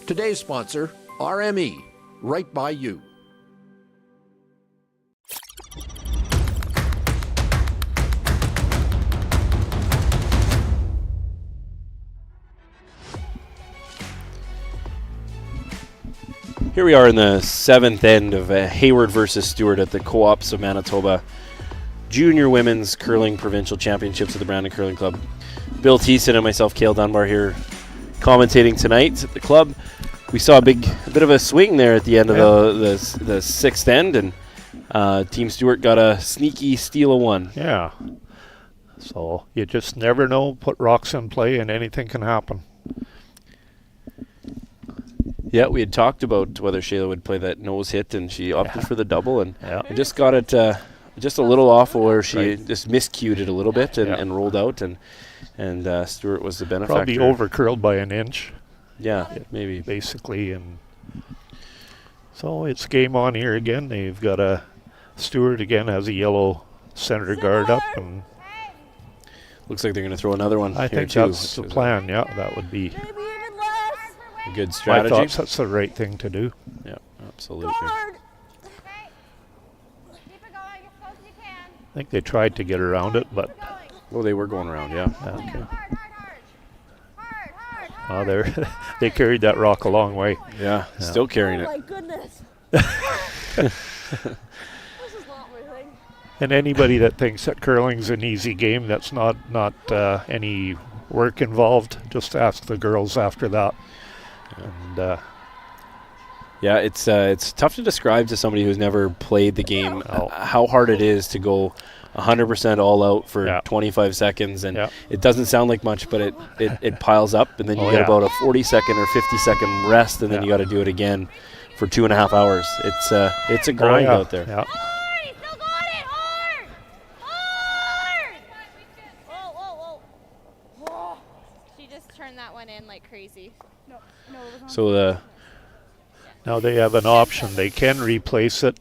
Today's sponsor, RME, right by you. Here we are in the 7th end of Hayward versus Stewart at the Co-ops of Manitoba Junior Women's Curling Provincial Championships of the Brandon Curling Club. Bill Thiessen and myself, Cale Dunbar, here commentating tonight at the club. We saw a bit of a swing there at the end of the 6th end, and Team Stewart got a sneaky steal of 1. Yeah. So you just never know. Put rocks in play, and anything can happen. Yeah, we had talked about whether Shayla would play that nose hit, and she opted for the double, and I just got it just a little off where she just miscued it a little bit and rolled out, and Stewart was the benefactor. Probably over curled by an inch. Yeah, maybe. Basically, and so it's game on here again. They've got a Stewart again has a yellow center guard up, and looks like they're going to throw another one. I think that's the plan. Yeah, that would be a good strategy. I thought that's the right thing to do. Yeah, absolutely. Guard. I think they tried to get around it, but they were going around. Yeah. Okay. Oh, they carried that rock a long way. Yeah, still carrying it. Oh my goodness. is not my thing. And anybody that thinks that curling's an easy game, that's not any work involved. Just ask the girls after that. And yeah, it's tough to describe to somebody who's never played the game how hard it is to go 100% all out for 25 seconds, and it doesn't sound like much, but it piles up, and then you get about a 40-second or 50-second rest, and then you got to do it again for 2.5 hours. It's a grind out there. Yeah. She just turned that one in like crazy. So now they have an option. They can replace it.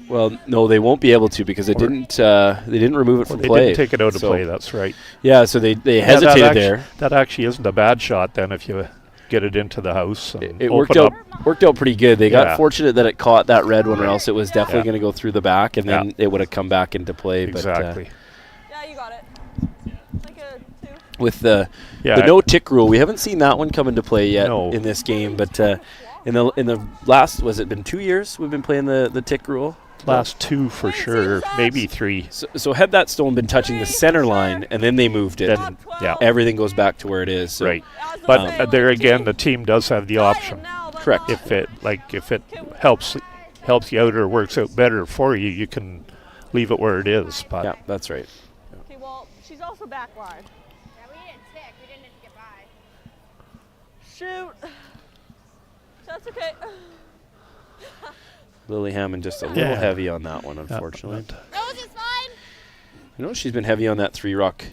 Well, no, they won't be able to because they didn't remove it from they play. They didn't take it out of play, that's right. Yeah, so they hesitated there. That actually isn't a bad shot then if you get it into the house. It worked out pretty good. They got fortunate that it caught that red one, or else it was definitely going to go through the back, and then it would have come back into play. Exactly. Yeah, you got it. Like a 2. With the no tick rule, we haven't seen that one come into play yet in this game, but in the last, was it been 2 years we've been playing the tick rule? Last 2 for sure, maybe 3. So had that stone been touching the center line and then they moved it, everything goes back to where it is. So, right. But there again, the team does have the option. Correct. If it helps you out or works out better for you, you can leave it where it is. But yeah, that's right. Okay, well, she's also back line. Yeah, we didn't tick. We didn't get by. Shoot. That's okay. Lily Hammond just a little heavy on that one, unfortunately. Rose is fine. You know, she's been heavy on that 3-rock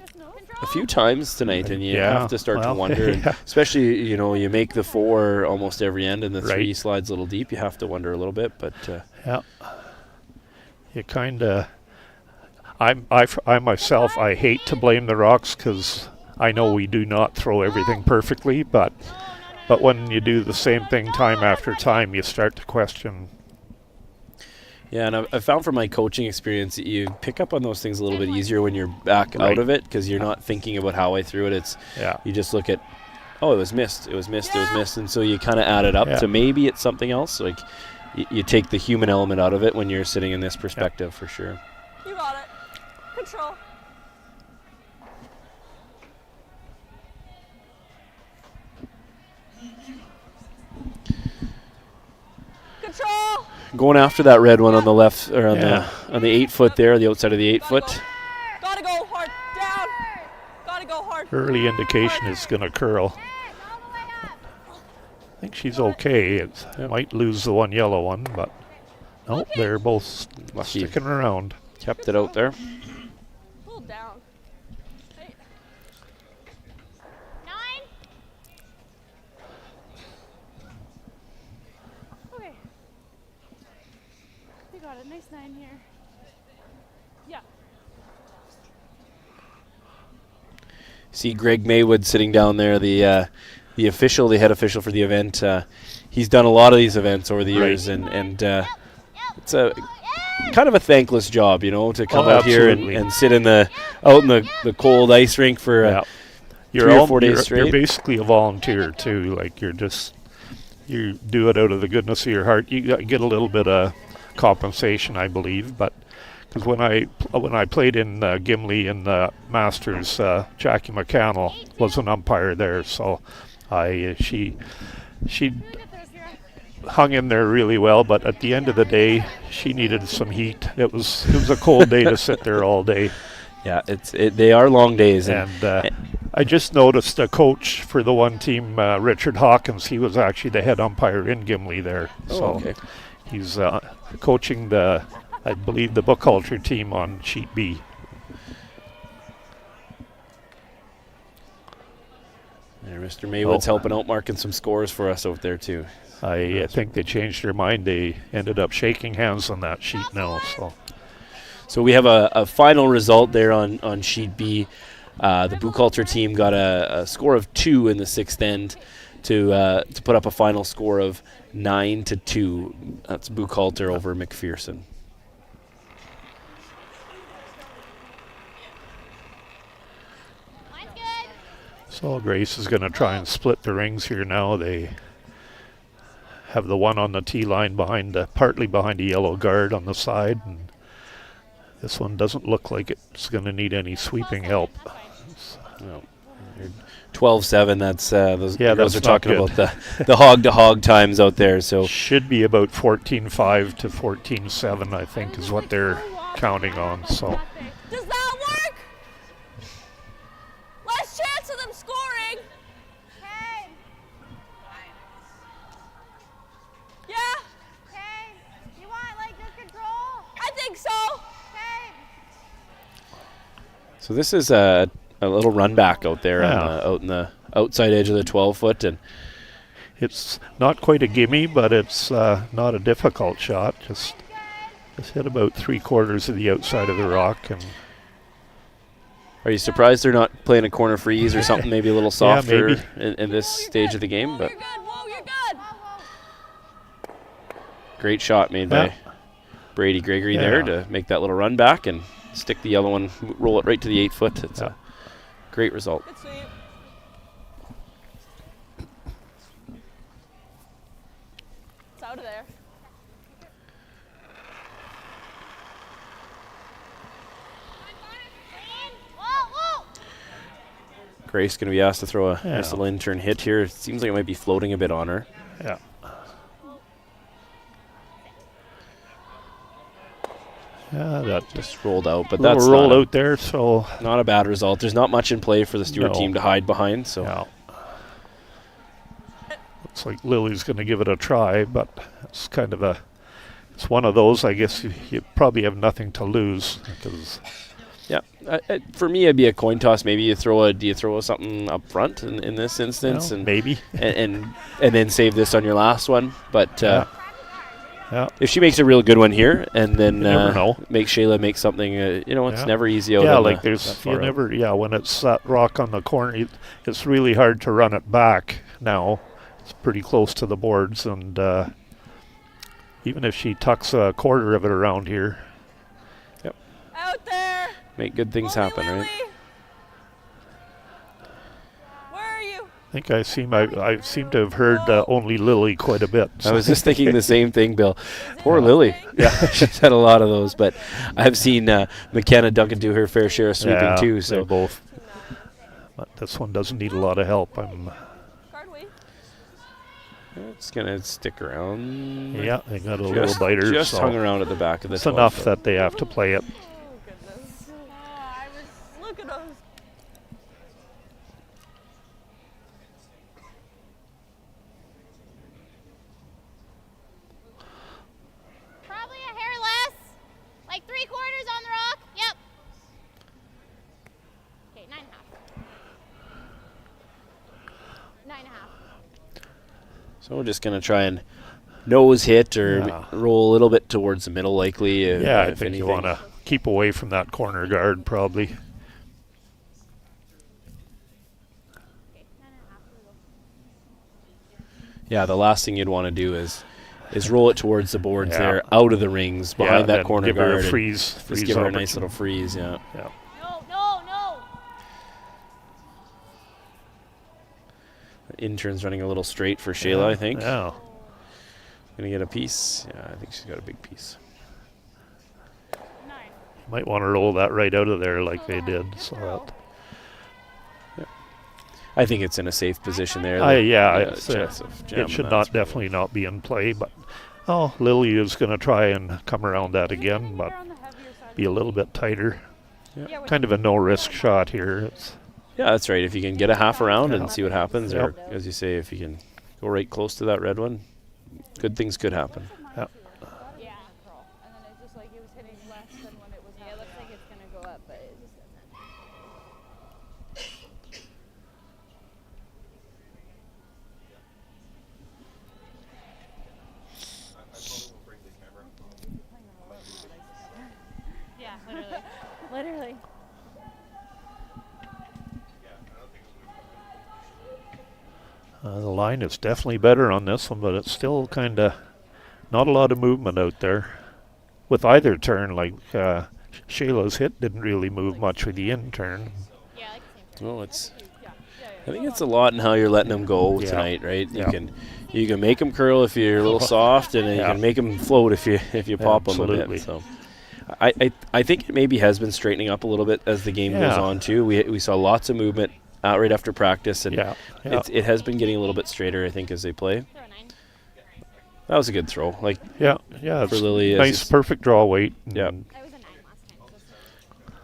a few times tonight, and you have to start to wonder, and especially, you make the 4 almost every end, and the 3 slides a little deep. You have to wonder a little bit, but you kind of. I myself, I hate to blame the rocks because I know we do not throw everything perfectly, but when you do the same thing time after time, you start to question. Yeah, and I've found from my coaching experience that you pick up on those things a little bit easier when you're back out of it, because you're not thinking about how I threw it. You just look at, it was missed, it was missed, it was missed, and so you kind of add it up to maybe it's something else. Like you take the human element out of it when you're sitting in this perspective for sure. You got it. Control. Control. Going after that red one on the left, or on the 8 foot there, the outside of the 8 foot. Gotta go hard. Down. Gotta go hard. Early indication is going to curl. I think she's okay. It might lose the one yellow one, but no, they're both sticking around. Kept it out there. Pull down. 9. Okay. We got a nice 9 here. Yeah. See Greg Maywood sitting down there, the head official for the event. He's done a lot of these events over the years, and it's a kind of a thankless job, to come out here and sit out in the cold ice rink for 3 or 4 days straight. You're basically a volunteer too. Like you do it out of the goodness of your heart. You get a little bit of compensation, I believe, but because when I played in Gimli in the Masters, Jackie McCannell was an umpire there, so she hung in there really well, but at the end of the day, she needed some heat. It was a cold day to sit there all day. Yeah, they are long days. And I just noticed a coach for the one team, Richard Hawkins. He was actually the head umpire in Gimli there. He's coaching I believe the book culture team on sheet B. There, Mr. Maywood's helping out marking some scores for us out there too. I think they changed their mind. They ended up shaking hands on that sheet now. So we have a final result there on sheet B. The Buchalter team got a score of 2 in the 6th end to put up a final score of 9-2. That's Buchalter over McPherson. So Grace is going to try and split the rings here now. They have the one on the tee line partly behind a yellow guard on the side, and this one doesn't look like it's going to need any sweeping help. No. 12-7. That's those that's are talking not about the hog-to-hog times out there. So should be about 14.5 to 14.7, I think, is what they're counting on. So. Does that work? Less chance of them scoring. Okay. Yeah. Okay. You want like this control? I think so. Okay. So this is a little run back out there out in the outside edge of the 12-foot, and it's not quite a gimme, but it's not a difficult shot. Just hit about 3/4 of the outside of the rock. And are you surprised they're not playing a corner freeze or something maybe a little softer maybe. in this stage of the game? But great shot made by Brady Gregory there to make that little run back and stick the yellow one, roll it right to the 8-foot. It's a great result. It's out of there. Grace going to be asked to throw a nice little in-turn hit here. It seems like it might be floating a bit on her. Yeah. Yeah, that just rolled out, but that's that's roll out there, so not a bad result. There's not much in play for the Stewart team to hide behind. So looks like Lily's going to give it a try, but it's kind of it's one of those. I guess you probably have nothing to lose because. Yeah, for me, it'd be a coin toss. Maybe do you throw something up front in this instance, and maybe, and then save this on your last one. But if she makes a real good one here, and then make Shayla make something, it's never easy out. Yeah, like there's you never. Yeah, when it's that rock on the corner, it's really hard to run it back. Now it's pretty close to the boards, and even if she tucks 1/4 of it around here. Out there. Make good things happen, right? Where are you? I think I seem to have heard only Lily quite a bit. I was just thinking the same thing, Bill. Poor Lily. Yeah, she's had a lot of those, but I've seen McKenna Duncan do her fair share of sweeping too. So both. But this one doesn't need a lot of help. It's gonna stick around. Yeah, they got a little biter. Just hung around at the back of the. It's enough that they have to play it. Look at us. Probably a hair less. Like 3/4 on the rock. Yep. Okay, 9.5. 9.5. So we're just gonna try and nose hit or roll a little bit towards the middle, likely. I think you want to keep away from that corner guard, probably. Yeah, the last thing you'd want to do is roll it towards the boards there, out of the rings, behind that corner give guard. Her a freeze just give her a nice little freeze, No. Intern's running a little straight for Shayla, I think. Yeah. Gonna get a piece. Yeah, I think she's got a big piece. Might want to roll that right out of there like they did. So that. I think it's in a safe position there. It should definitely not be in play, but Lily is going to try and come around that again, but be a little bit tighter. Yeah. Kind of a no-risk shot here. Yeah, that's right. If you can get a half around and see what happens, or as you say, if you can go right close to that red one, good things could happen. Yeah. Literally. The line is definitely better on this one, but it's still kind of not a lot of movement out there. With either turn, like Shayla's hit didn't really move much with the in turn. Well, it's I think it's a lot in how you're letting them go tonight, right? You can make them curl if you're a little soft, and you can make them float if you pop them a bit. So I think it maybe has been straightening up a little bit as the game goes on too. We saw lots of movement right after practice, and it has been getting a little bit straighter, I think, as they play. That was a good throw. For Lily, nice, perfect draw weight. Yeah.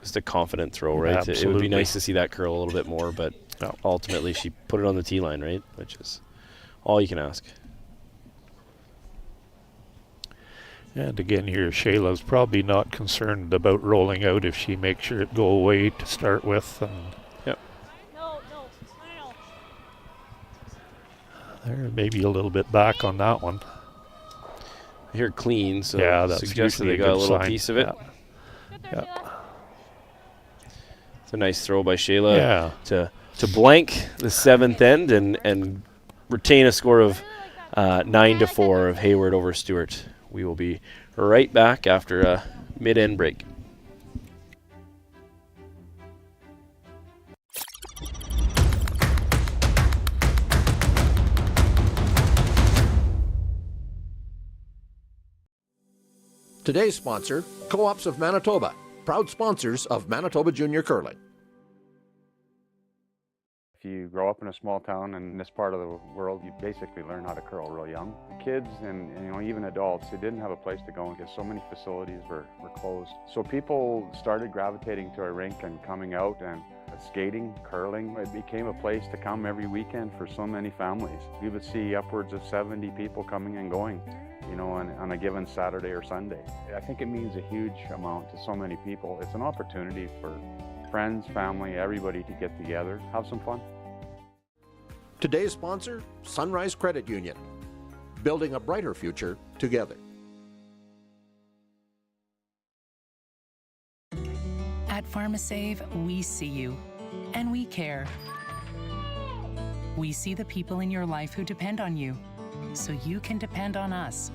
Just a confident throw, right? Absolutely. It would be nice to see that curl a little bit more, but ultimately she put it on the tee line, right? Which is all you can ask. And again here, Shayla's probably not concerned about rolling out if she makes sure it go away to start with. And there, maybe a little bit back on that one. I hear clean, so that's suggests usually they a got a good little sign. piece of it. It's a nice throw by Shayla to blank the 7th end and retain a score of 9-4 of Hayward over Stewart. We will be right back after a mid-end break. Today's sponsor, Co-ops of Manitoba, proud sponsors of Manitoba Junior Curling. If you grow up in a small town in this part of the world, you basically learn how to curl real young. The kids and even adults, they didn't have a place to go because so many facilities were closed. So people started gravitating to our rink and coming out and skating, curling. It became a place to come every weekend for so many families. We would see upwards of 70 people coming and going, on a given Saturday or Sunday. I think it means a huge amount to so many people. It's an opportunity for friends, family, everybody to get together, have some fun. Today's sponsor, Sunrise Credit Union, building a brighter future together. At PharmaSave, we see you, and we care. We see the people in your life who depend on you, so you can depend on us.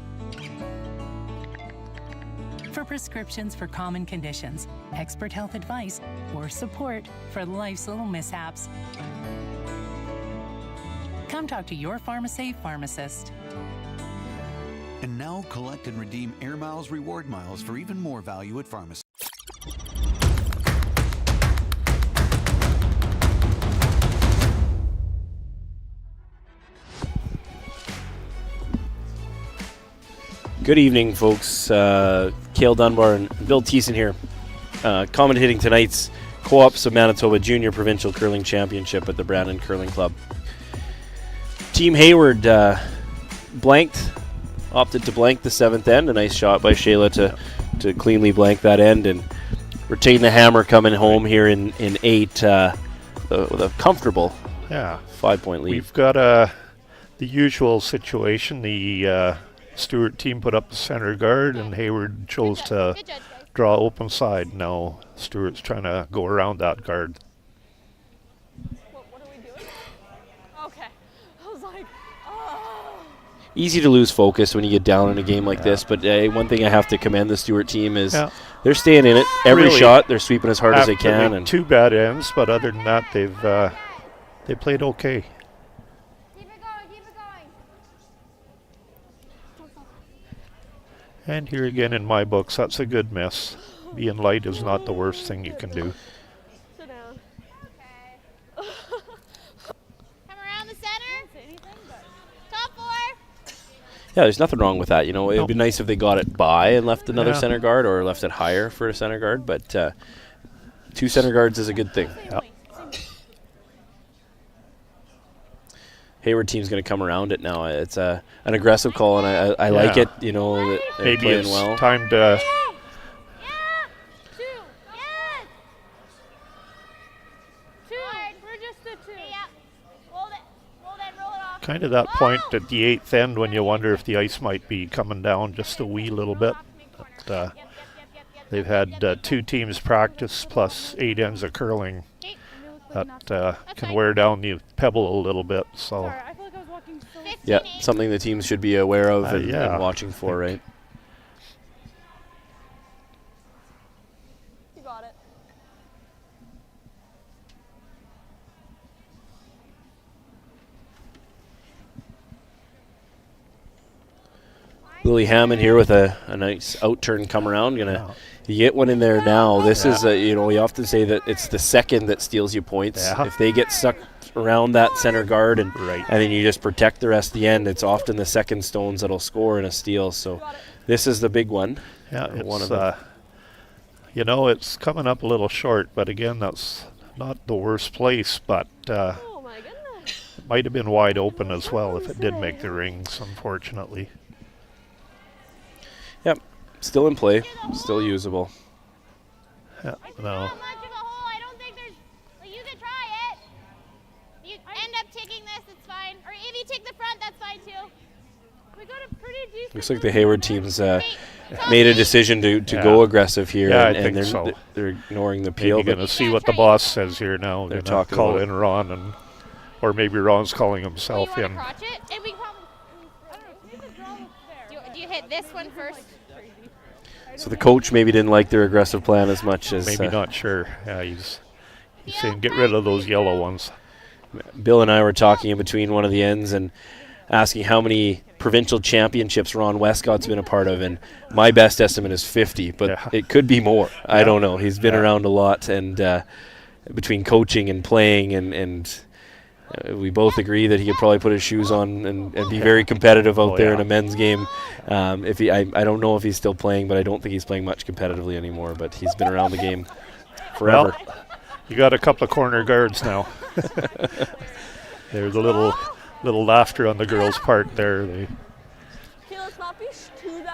For prescriptions for common conditions, expert health advice, or support for life's little mishaps, come talk to your PharmaSave pharmacist. And now collect and redeem Air Miles reward miles for even more value at pharmacy. Good evening, folks. Cale Dunbar and Bill Thiessen here, commentating tonight's Co-ops of Manitoba Junior Provincial Curling Championship at the Brandon Curling Club. Team Hayward opted to blank the 7th end. A nice shot by Shayla to cleanly blank that end and retain the hammer coming home here in 8 with a comfortable 5-point lead. We've got the usual situation. The Stewart team put up the center guard, and Hayward chose to draw open side. Now Stewart's trying to go around that guard. What are we doing? Okay. I was like, oh. Easy to lose focus when you get down in a game like this, but one thing I have to commend the Stewart team is they're staying in it. Every Really, shot, they're sweeping as hard as they can. And 2 bad ends, but other than that, they played okay. And here again in my books, that's a good miss. Being light is not the worst thing you can do. Sit down. Okay. Come around the center. Top 4. yeah, there's nothing wrong with that. It would be nice if they got it by and left another center guard or left it higher for a center guard, but 2 center guards is a good thing. Yep. Hayward team's going to come around it now. It's an aggressive call, and I like it. That they're maybe playing it's well. time to kind of that point at the 8th end when you wonder if the ice might be coming down just a wee little bit. But, they've had 2 teams practice plus 8 ends of curling. That can wear down the pebble a little bit. So, yeah, something the teams should be aware of and watching for, right? You got it. Lily Hammond here with a nice out turn come around. You get one in there now. This is, we often say that it's the second that steals you points. Yeah. If they get stuck around that center guard and then you just protect the rest of the end, it's often the second stones that'll score in a steal. So this is the big one. Yeah, it's coming up a little short, but again, that's not the worst place, but it might have been wide open as well if it did make the rings, unfortunately. Yep, still in play, still usable. Yeah, no. Not much of a hole. I don't think there's. You could try it. You end up taking this, it's fine. Or if you take the front, that's fine too. We got a pretty decent. Looks like the Hayward team's made a decision to go aggressive here, Yeah, and I think they're so. They're ignoring the peel. Maybe going to see what the boss says here now. They're Gonna talking call about in Ron, or maybe Ron's calling himself in. Crotch it, and we probably. Do you hit this one first? So the coach maybe didn't like their aggressive plan as much as Maybe not sure. Yeah, he's saying get rid of those yellow ones. Bill and I were talking in between one of the ends and asking how many provincial championships Ron Westcott's been a part of, and my best estimate is 50, but it could be more. I don't know. He's been around a lot, and between coaching and playing, and we both agree that he could probably put his shoes on and be very competitive out there in a men's game. I don't know if he's still playing, but I don't think he's playing much competitively anymore, but he's been around the game forever. Well, you got a couple of corner guards now. There's a little laughter on the girls' part there.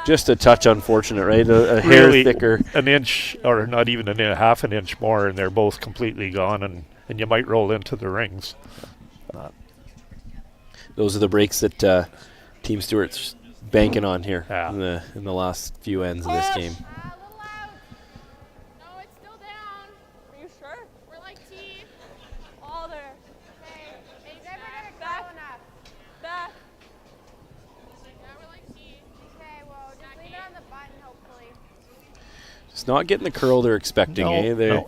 Just a touch unfortunate, right? A hair really thicker. An inch, or not even half an inch more, and they're both completely gone, and you might roll into the rings. Those are the breaks that Team Stewart's banking on here in the last few ends of this game. No, it's still down. Are you sure? We're like team. All there. Okay. He's never gonna go enough. Back. Yeah, we're like team. Okay, well, just leave it on the button, hopefully. It's not getting the curl they're expecting. They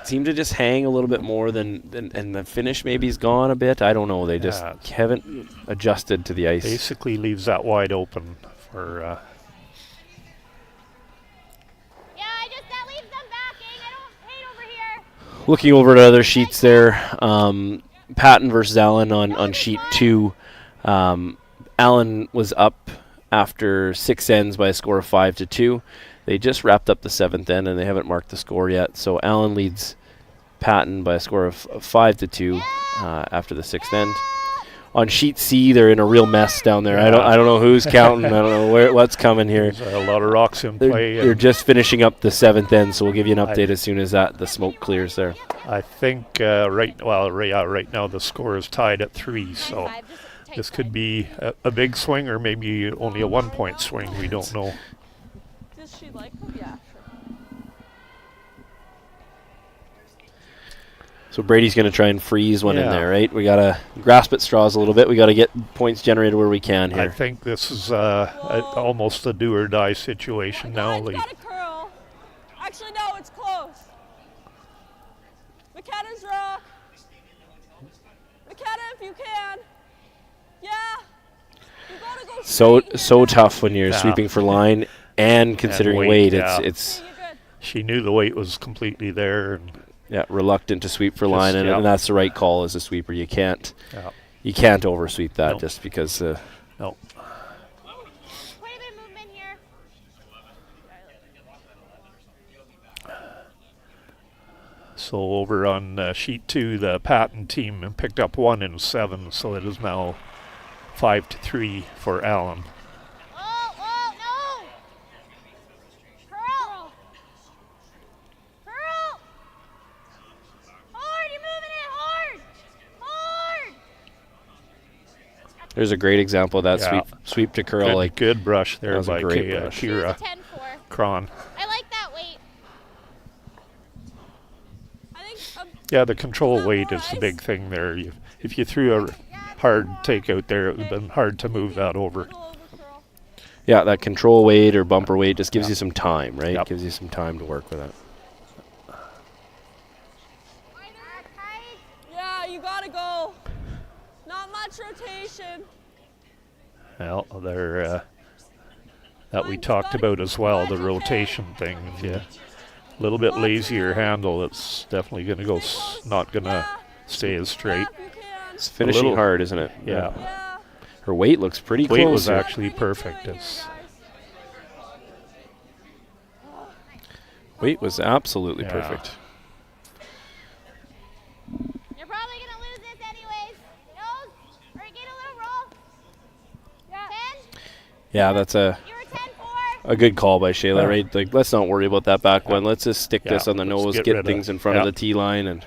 seem to just hang a little bit more than and the finish maybe's gone a bit. I don't know. They just haven't adjusted to the ice. Basically leaves that wide open for. Looking over at other sheets there, Patton versus Allen on sheet 2. Allen was up after 6 ends by a score of 5-2. They just wrapped up the 7th end, and they haven't marked the score yet. So Allen leads Patton by a score of 5-2 after the 6th end. On sheet C, they're in a real mess down there. I don't know who's counting. I don't know what's coming here. There's a lot of rocks in play. They're just finishing up the 7th end, so we'll give you an update as soon as the smoke clears there. I think right now the score is tied at 3. So this could be a big swing, or maybe only a 1-point swing. We don't know. Does she like them? Yeah, sure. So Brady's going to try and freeze one in there, right? We got to grasp at straws a little bit. We got to get points generated where we can here. I think this is almost a do or die situation now. Got a curl. Actually, no, it's close. McKenna's rock. McKenna, if you can. Yeah. You gotta go So tough when you're sweeping for line and considering weight. It's. She knew the weight was completely there. And reluctant to sweep for line, and that's the right call as a sweeper. You can't oversweep that just because. No. So over on sheet 2, the Patton team picked up 1 in 7, so it is now 5-3 for Allen. There's a great example of that sweep to curl. Good brush there by Kira Cron. I like that weight. The control weight is the big thing there. If you threw a hard takeout there, it would have been hard to move that over. Yeah, that control weight or bumper weight just gives you some time, right? Gives you some time to work with it. Yeah, you gotta go. Not much rotation. Well, they're that we talked about as well, the rotation thing. If you a little bit lazier handle, it's definitely going to go, not going to stay as straight. It's finishing hard, isn't it? Yeah. Her weight looks pretty close. Weight was actually perfect. Weight was absolutely perfect. You're probably going to lose this anyways. Nose, or get a little roll. Yeah. 10. Yeah, that's a good call by Shayla, right? Like, let's not worry about that back one. Let's just stick this on the nose, get things in front of the tee line, and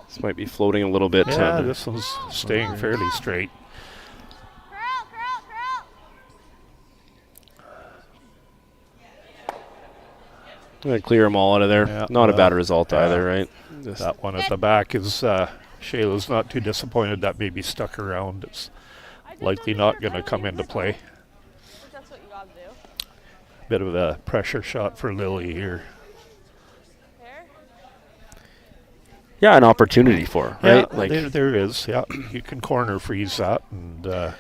this might be floating a little bit. Yeah, this one's staying fairly straight. I'm going to clear them all out of there. Yeah, not a bad result either, right? That one at the back is, Shayla's not too disappointed that maybe stuck around. It's likely not going to come into play. That's what you gotta do. Bit of a pressure shot for Lily here. Yeah, an opportunity for her, right? Yeah, like there is. Yeah, you can corner freeze that, and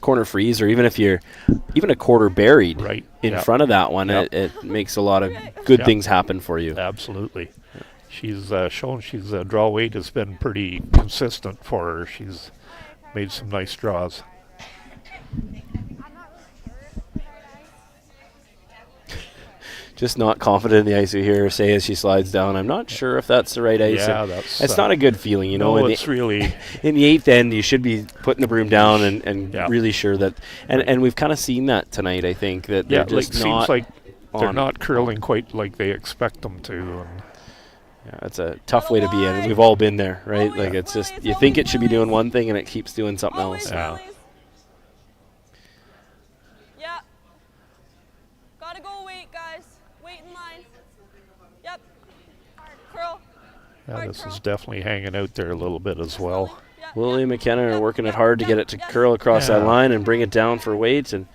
corner freeze, or even if you're a quarter buried in front of that one, it makes a lot of good things happen for you. Absolutely. She's shown she's draw weight has been pretty consistent for her. She's made some nice draws. Just not confident in the ice. We hear her say as she slides down, I'm not sure if that's the right ice. Yeah, it's not a good feeling, you know. No, it's really... In the eighth end, you should be putting the broom down and really sure that... And we've kind of seen that tonight, I think, that they're just not... seems like they're not curling quite like they expect them to. And it's a tough way to be in. We've all been there, right? Like, it's just, you think it should be doing one thing and it keeps doing something else. Yeah. Gotta go wait, guys. Wait in line. Yep. Curl. Yeah, this is definitely hanging out there a little bit as well. Willie and McKenna are working it hard to get it to curl across that line and bring it down for weight, and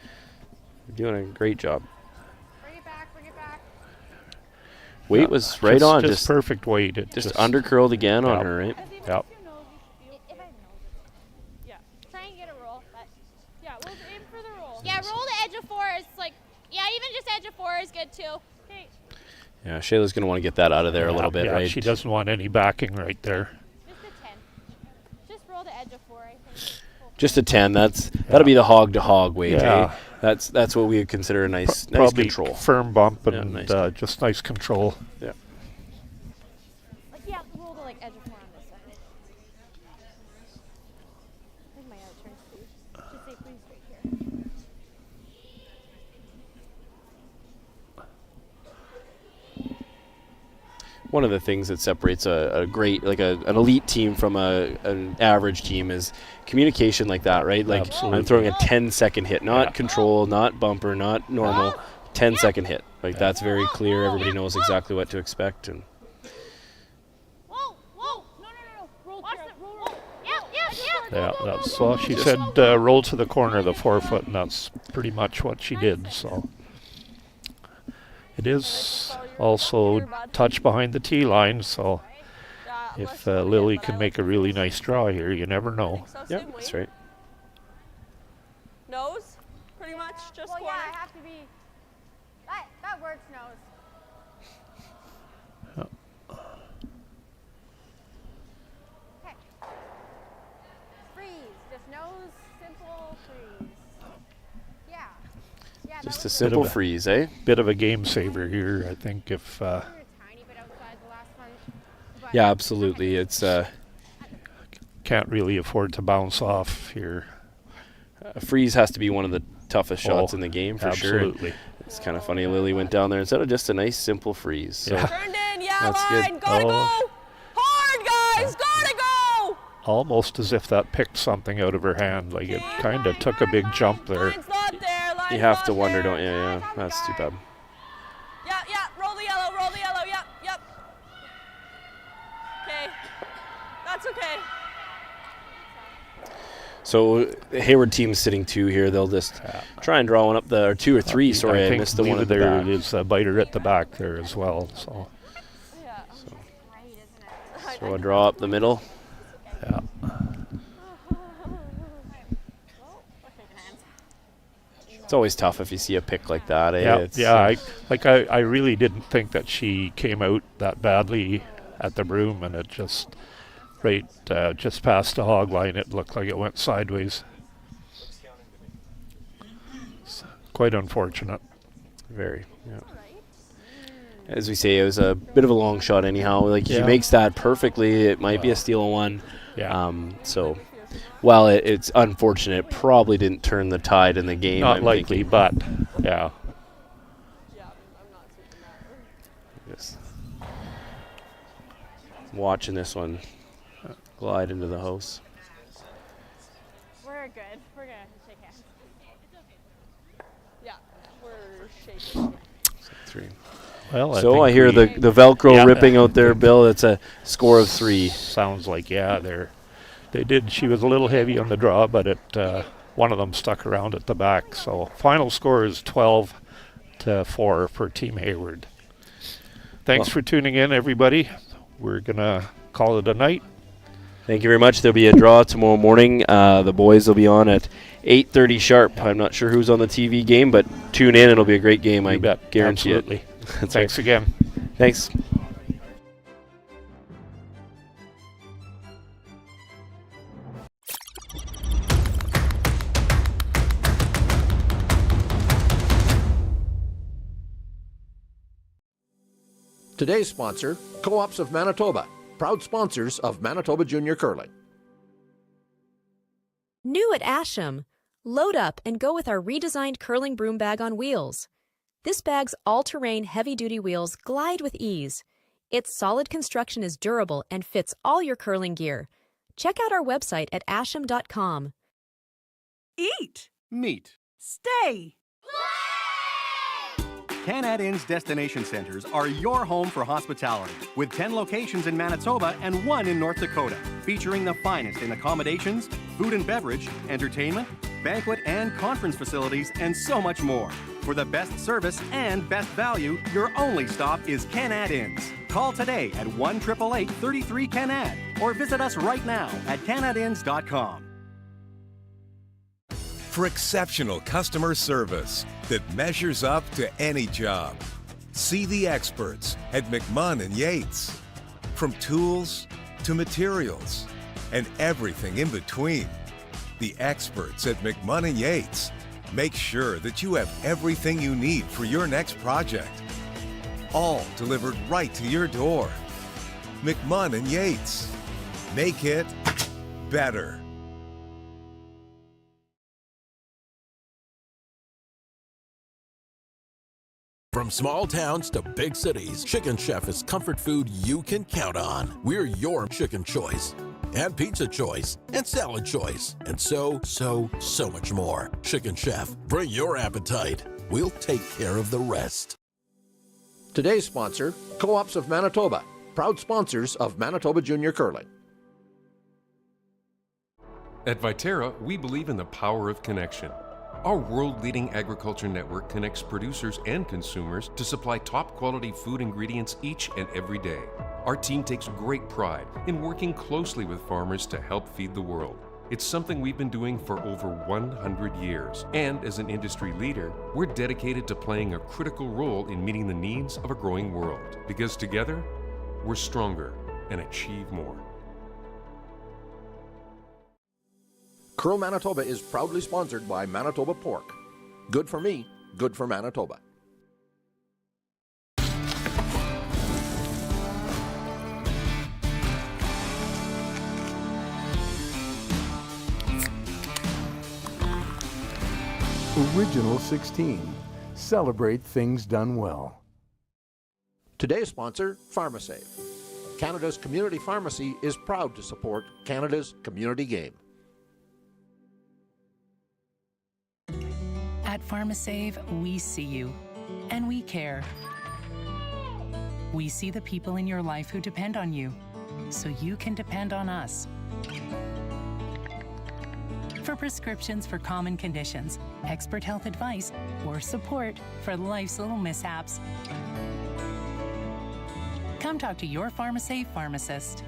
doing a great job. Bring it back, bring it back. Weight was right on. Just perfect weight. It just under-curled again on her, right? Yep. Try and get a roll. But we'll aim for the roll. Yeah, roll the edge of 4 is like, even just edge of 4 is good too. Okay. Yeah, Shayla's going to want to get that out of there a little bit, right? She doesn't want any backing right there. Just a 10. Just roll the edge of 4, I think. Just a 10. That'll be the hog-to-hog weight. Yeah. That's what we would consider a nice control. Firm bump and just nice control. Yeah. Roll the edge of 4 on this side. I think my turn speed. Should say freeze right here. One of the things that separates a great, like an elite team from an average team is communication like that, right? Like, absolutely. I'm throwing a 10-second hit, not control, not bumper, not normal, 10-second hit. Like, that's very clear. Everybody knows exactly what to expect. And yeah, that's well. She said roll to the corner of the 4-foot, and that's pretty much what she did. So it is also touch behind the tee line. So if Lily can make a really nice draw here, you never know. Yeah, that's right. Nose, pretty much, just corner. I have to be. That works, nose. Okay. Freeze, just nose, simple freeze. Yeah. Just a simple freeze, eh? Bit of a game saver here, I think. If yeah, absolutely. It's can't really afford to bounce off here. A freeze has to be one of the toughest shots in the game for sure. Absolutely. It's kind of funny. Lily went down there instead of just a nice simple freeze. So Turned in, that's line, good. gotta go hard, guys, gotta go. Almost as if that picked something out of her hand. Like it kind of took a big jump there. You have to wonder, don't you? Yeah, that's too bad. Yeah, roll the yellow, yep. Okay, that's okay. So the Hayward team's sitting 2 here. They'll just try and draw one up the, or 2 or 3. Sorry, I missed the one at the back. There is a biter at the back there as well. So Throw a draw up the middle. Yeah. It's always tough if you see a pick like that. Eh? Yeah, I really didn't think that she came out that badly at the broom, and it just just past the hog line, it looked like it went sideways. It's quite unfortunate. Very, yeah. As we say, it was a bit of a long shot anyhow. Like, if he makes that perfectly, it might be a steal and one. Yeah. So, while it's unfortunate, it probably didn't turn the tide in the game. Not likely, but yeah. Just watching this one glide into the house. We're good. We're gonna shake hands. Yeah, we're shaking. 3. Well, so I hear the Velcro ripping out there, Bill. It's a score of 3. Sounds like, they did. She was a little heavy on the draw, but one of them stuck around at the back. So final score is 12-4 for Team Hayward. Thanks for tuning in, everybody. We're going to call it a night. Thank you very much. There'll be a draw tomorrow morning. The boys will be on at 8:30 sharp. I'm not sure who's on the TV game, but tune in. It'll be a great game. I guarantee Absolutely. it. That's Thanks right. again. Thanks. Today's sponsor, Co-ops of Manitoba, proud sponsors of Manitoba Junior Curling. New at Asham, load up and go with our redesigned curling broom bag on wheels. This bag's all-terrain heavy-duty wheels glide with ease. Its solid construction is durable and fits all your curling gear. Check out our website at asham.com. Eat. Meet. Stay. Canad Inn's destination centers are your home for hospitality, with 10 locations in Manitoba and 1 in North Dakota, featuring the finest in accommodations, food and beverage, entertainment, banquet and conference facilities, and so much more. For the best service and best value, your only stop is Canad Inns. Call today at 1-888-33-CANAD or visit us right now at canadinns.com. For exceptional customer service that measures up to any job, see the experts at McMahon and Yates. From tools to materials and everything in between, the experts at McMahon and Yates make sure that you have everything you need for your next project, all delivered right to your door. McMahon and Yates, make it better. From small towns to big cities, Chicken Chef is comfort food you can count on. We're your chicken choice. And pizza choice. And salad choice. And so much more. Chicken Chef, bring your appetite. We'll take care of the rest. Today's sponsor, Co-ops of Manitoba, proud sponsors of Manitoba Junior Curling. At Viterra, we believe in the power of connection. Our world-leading agriculture network connects producers and consumers to supply top-quality food ingredients each and every day. Our team takes great pride in working closely with farmers to help feed the world. It's something we've been doing for over 100 years. And as an industry leader, we're dedicated to playing a critical role in meeting the needs of a growing world. Because together, we're stronger and achieve more. Curl Manitoba is proudly sponsored by Manitoba Pork. Good for me, good for Manitoba. Original 16. Celebrate things done well. Today's sponsor, PharmaSave. Canada's community pharmacy is proud to support Canada's community game. At PharmaSave, we see you, and we care. We see the people in your life who depend on you, so you can depend on us. For prescriptions for common conditions, expert health advice, or support for life's little mishaps, come Come talk to your PharmaSafe pharmacist.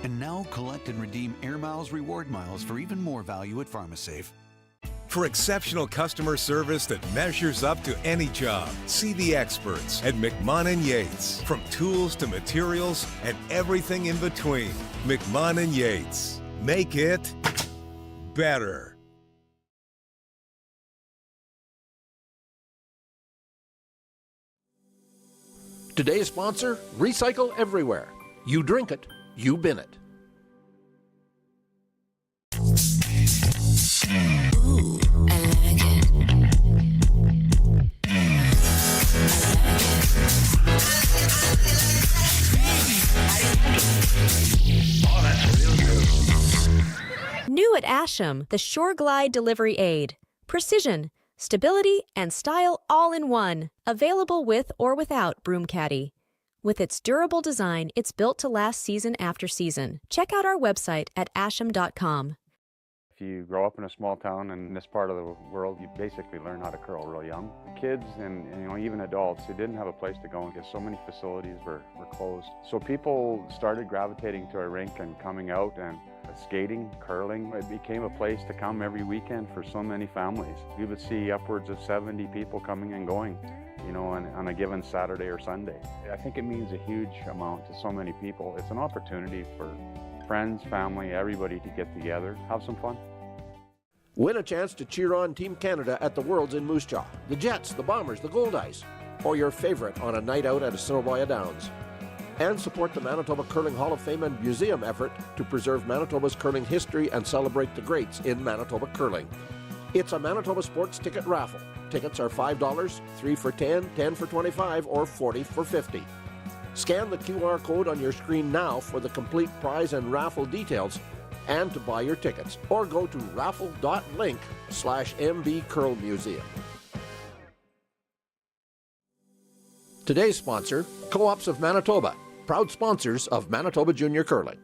And now collect and redeem Air Miles reward miles for even more value at PharmaSafe. For exceptional customer service that measures up to any job, see the experts at McMahon & Yates. From tools to materials and everything in between, McMahon & Yates. Make it better. Today's sponsor, Recycle Everywhere. You drink it, you bin it. Ooh, I like it. Oh, that's real good. New at Asham, the Shore Glide Delivery Aid. Precision, stability, and style all in one. Available with or without broom caddy. With its durable design, it's built to last season after season. Check out our website at asham.com. If you grow up in a small town in this part of the world, you basically learn how to curl real young. The kids and even adults, they didn't have a place to go because so many facilities were closed. So people started gravitating to a rink and coming out and skating, curling. It became a place to come every weekend for so many families. We would see upwards of 70 people coming and going, on a given Saturday or Sunday. I think it means a huge amount to so many people. It's an opportunity for friends, family, everybody to get together, have some fun. Win a chance to cheer on Team Canada at the Worlds in Moose Jaw, the Jets, the Bombers, the Gold Ice, or your favorite on a night out at Assiniboia Downs. And support the Manitoba Curling Hall of Fame and Museum effort to preserve Manitoba's curling history and celebrate the greats in Manitoba curling. It's a Manitoba Sports Ticket Raffle. Tickets are $5, 3 for $10, 10 for $25, or 40 for $50. Scan the QR code on your screen now for the complete prize and raffle details and to buy your tickets, or go to raffle.link/MB Curl Museum. Today's sponsor, Co-ops of Manitoba, proud sponsors of Manitoba Junior Curling.